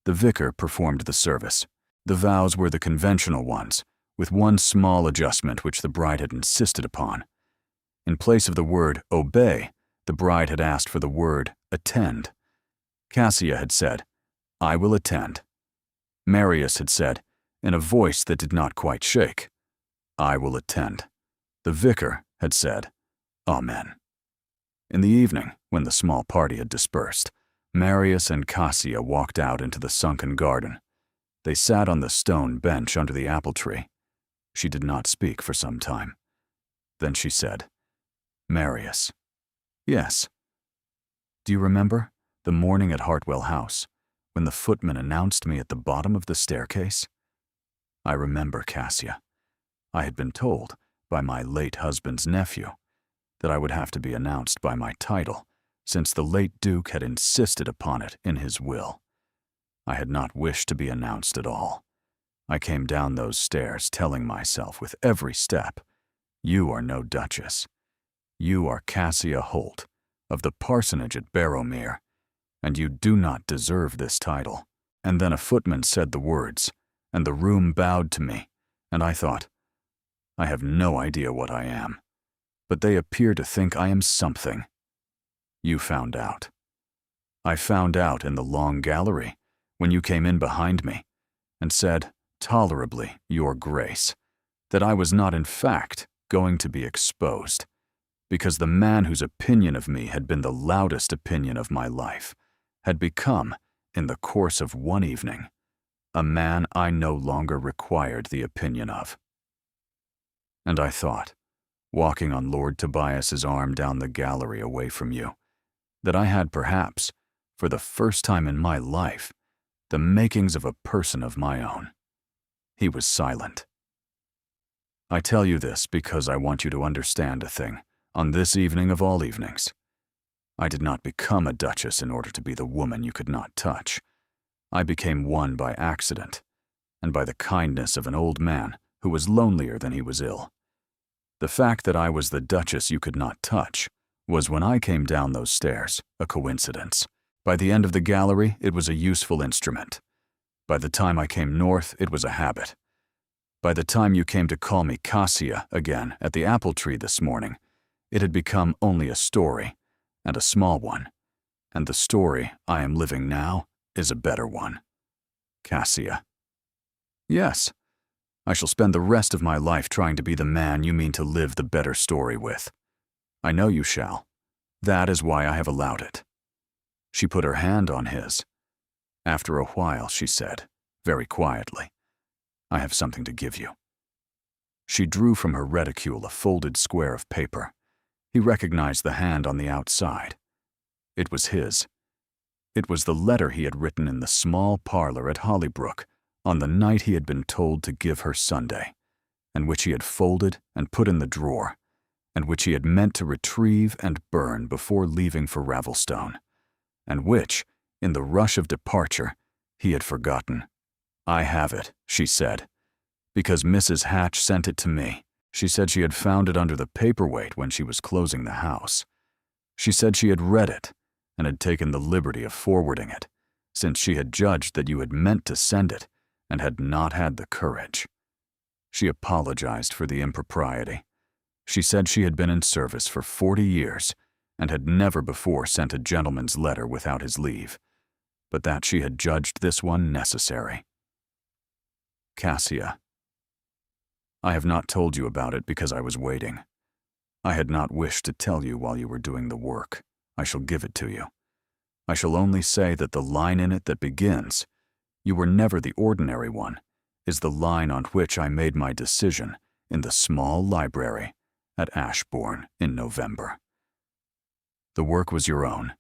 The vicar performed the service. The vows were the conventional ones, with one small adjustment which the bride had insisted upon. In place of the word obey, the bride had asked for the word attend. Cassia had said, I will attend. Marius had said, in a voice that did not quite shake, I will attend. The vicar had said, Amen. In the evening, when the small party had dispersed, Marius and Cassia walked out into the sunken garden. They sat on the stone bench under the apple tree. She did not speak for some time. Then she said, Marius. Yes. Do you remember the morning at Hartwell House, when the footman announced me at the bottom of the staircase? I remember, Cassia. I had been told by my late husband's nephew that I would have to be announced by my title, since the late Duke had insisted upon it in his will. I had not wished to be announced at all. I came down those stairs telling myself with every step, you are no Duchess. You are Cassia Holt, of the parsonage at Barrowmere, and you do not deserve this title. And then a footman said the words, and the room bowed to me, and I thought, I have no idea what I am, but they appear to think I am something. You found out. I found out in the long gallery, when you came in behind me, and said, tolerably, Your Grace, that I was not in fact going to be exposed, because the man whose opinion of me had been the loudest opinion of my life had become, in the course of one evening, a man I no longer required the opinion of. And I thought, walking on Lord Tobias's arm down the gallery away from you, that I had perhaps, for the first time in my life, the makings of a person of my own. He was silent. I tell you this because I want you to understand a thing, on this evening of all evenings. I did not become a duchess in order to be the woman you could not touch. I became one by accident, and by the kindness of an old man who was lonelier than he was ill. The fact that I was the duchess you could not touch was, when I came down those stairs, a coincidence. By the end of the gallery, it was a useful instrument. By the time I came north, it was a habit. By the time you came to call me Cassia again at the apple tree this morning, it had become only a story, and a small one. And the story I am living now is a better one. Cassia. Yes, I shall spend the rest of my life trying to be the man you mean to live the better story with. I know you shall. That is why I have allowed it. She put her hand on his. After a while, she said, very quietly, I have something to give you. She drew from her reticule a folded square of paper. He recognized the hand on the outside. It was his. It was the letter he had written in the small parlor at Hollybrook on the night he had been told to give her Sunday, and which he had folded and put in the drawer, and which he had meant to retrieve and burn before leaving for Ravelstone, and which, in the rush of departure, he had forgotten. "I have it," she said, "because Mrs. Hatch sent it to me. She said she had found it under the paperweight when she was closing the house. She said she had read it and had taken the liberty of forwarding it, since she had judged that you had meant to send it and had not had the courage. She apologized for the impropriety. She said she had been in service for 40 years and had never before sent a gentleman's letter without his leave, but that she had judged this one necessary. Cassia. I have not told you about it because I was waiting. I had not wished to tell you while you were doing the work. I shall give it to you. I shall only say that the line in it that begins, "You were never the ordinary one," is the line on which I made my decision in the small library at Ashbourne in November. The work was your own,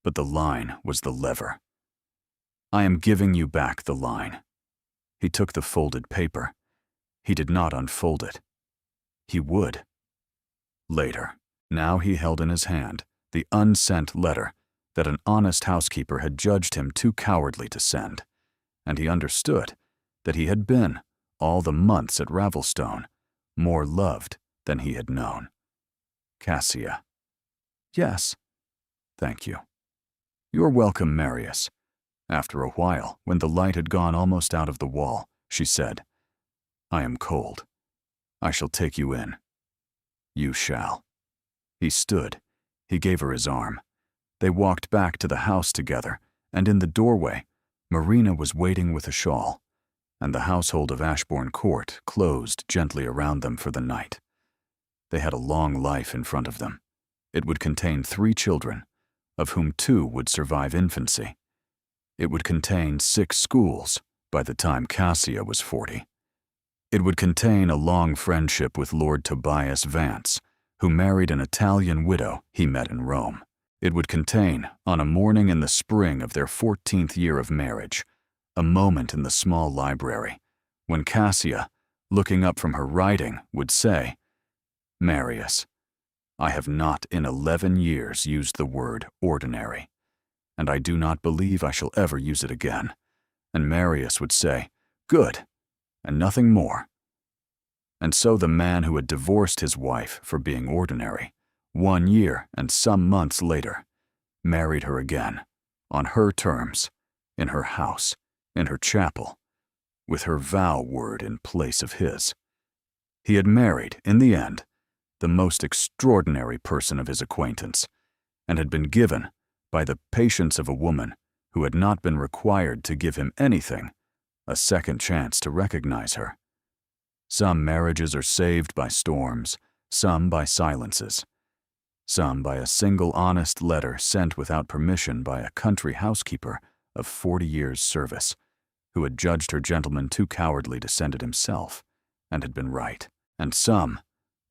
but the line was the lever. I am giving you back the line. He took the folded paper. He did not unfold it. He would. Later, now he held in his hand the unsent letter that an honest housekeeper had judged him too cowardly to send, and he understood that he had been, all the months at Ravelstone, more loved than he had known. Cassia. Yes. Thank you. You are welcome, Marius. After a while, when the light had gone almost out of the wall, she said, I am cold. I shall take you in. You shall. He stood. He gave her his arm. They walked back to the house together, and in the doorway, Marina was waiting with a shawl, and the household of Ashbourne Court closed gently around them for the night. They had a long life in front of them. It would contain 3 children, of whom 2 would survive infancy. It would contain 6 schools by the time Cassia was 40. It would contain a long friendship with Lord Tobias Vance, who married an Italian widow he met in Rome. It would contain, on a morning in the spring of their 14th year of marriage, a moment in the small library when Cassia, looking up from her writing, would say, Marius, I have not in 11 years used the word ordinary, and I do not believe I shall ever use it again. And Marius would say, good, and nothing more. And so the man who had divorced his wife for being ordinary, 1 year and some months later, married her again, on her terms, in her house, in her chapel, with her vow word in place of his. He had married, in the end, the most extraordinary person of his acquaintance, and had been given, by the patience of a woman who had not been required to give him anything, a second chance to recognize her. Some marriages are saved by storms, some by silences, some by a single honest letter sent without permission by a country housekeeper of 40 years' service, who had judged her gentleman too cowardly to send it himself, and had been right. And some,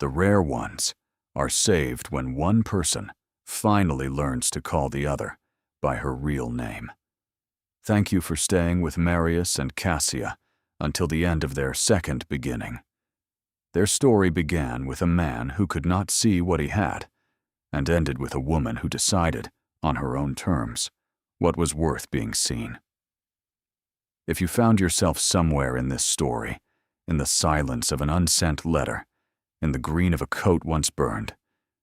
the rare ones, are saved when one person finally learns to call the other by her real name. Thank you for staying with Marius and Cassia until the end of their second beginning. Their story began with a man who could not see what he had, and ended with a woman who decided, on her own terms, what was worth being seen. If you found yourself somewhere in this story, in the silence of an unsent letter, in the green of a coat once burned,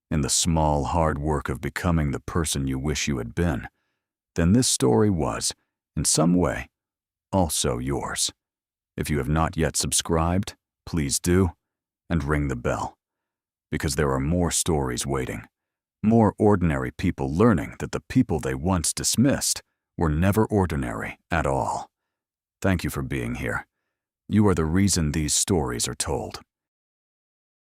in the small hard work of becoming the person you wish you had been, then this story was, in some way, also yours. If you have not yet subscribed, please do, and ring the bell, because there are more stories waiting, more ordinary people learning that the people they once dismissed were never ordinary at all. Thank you for being here. You are the reason these stories are told.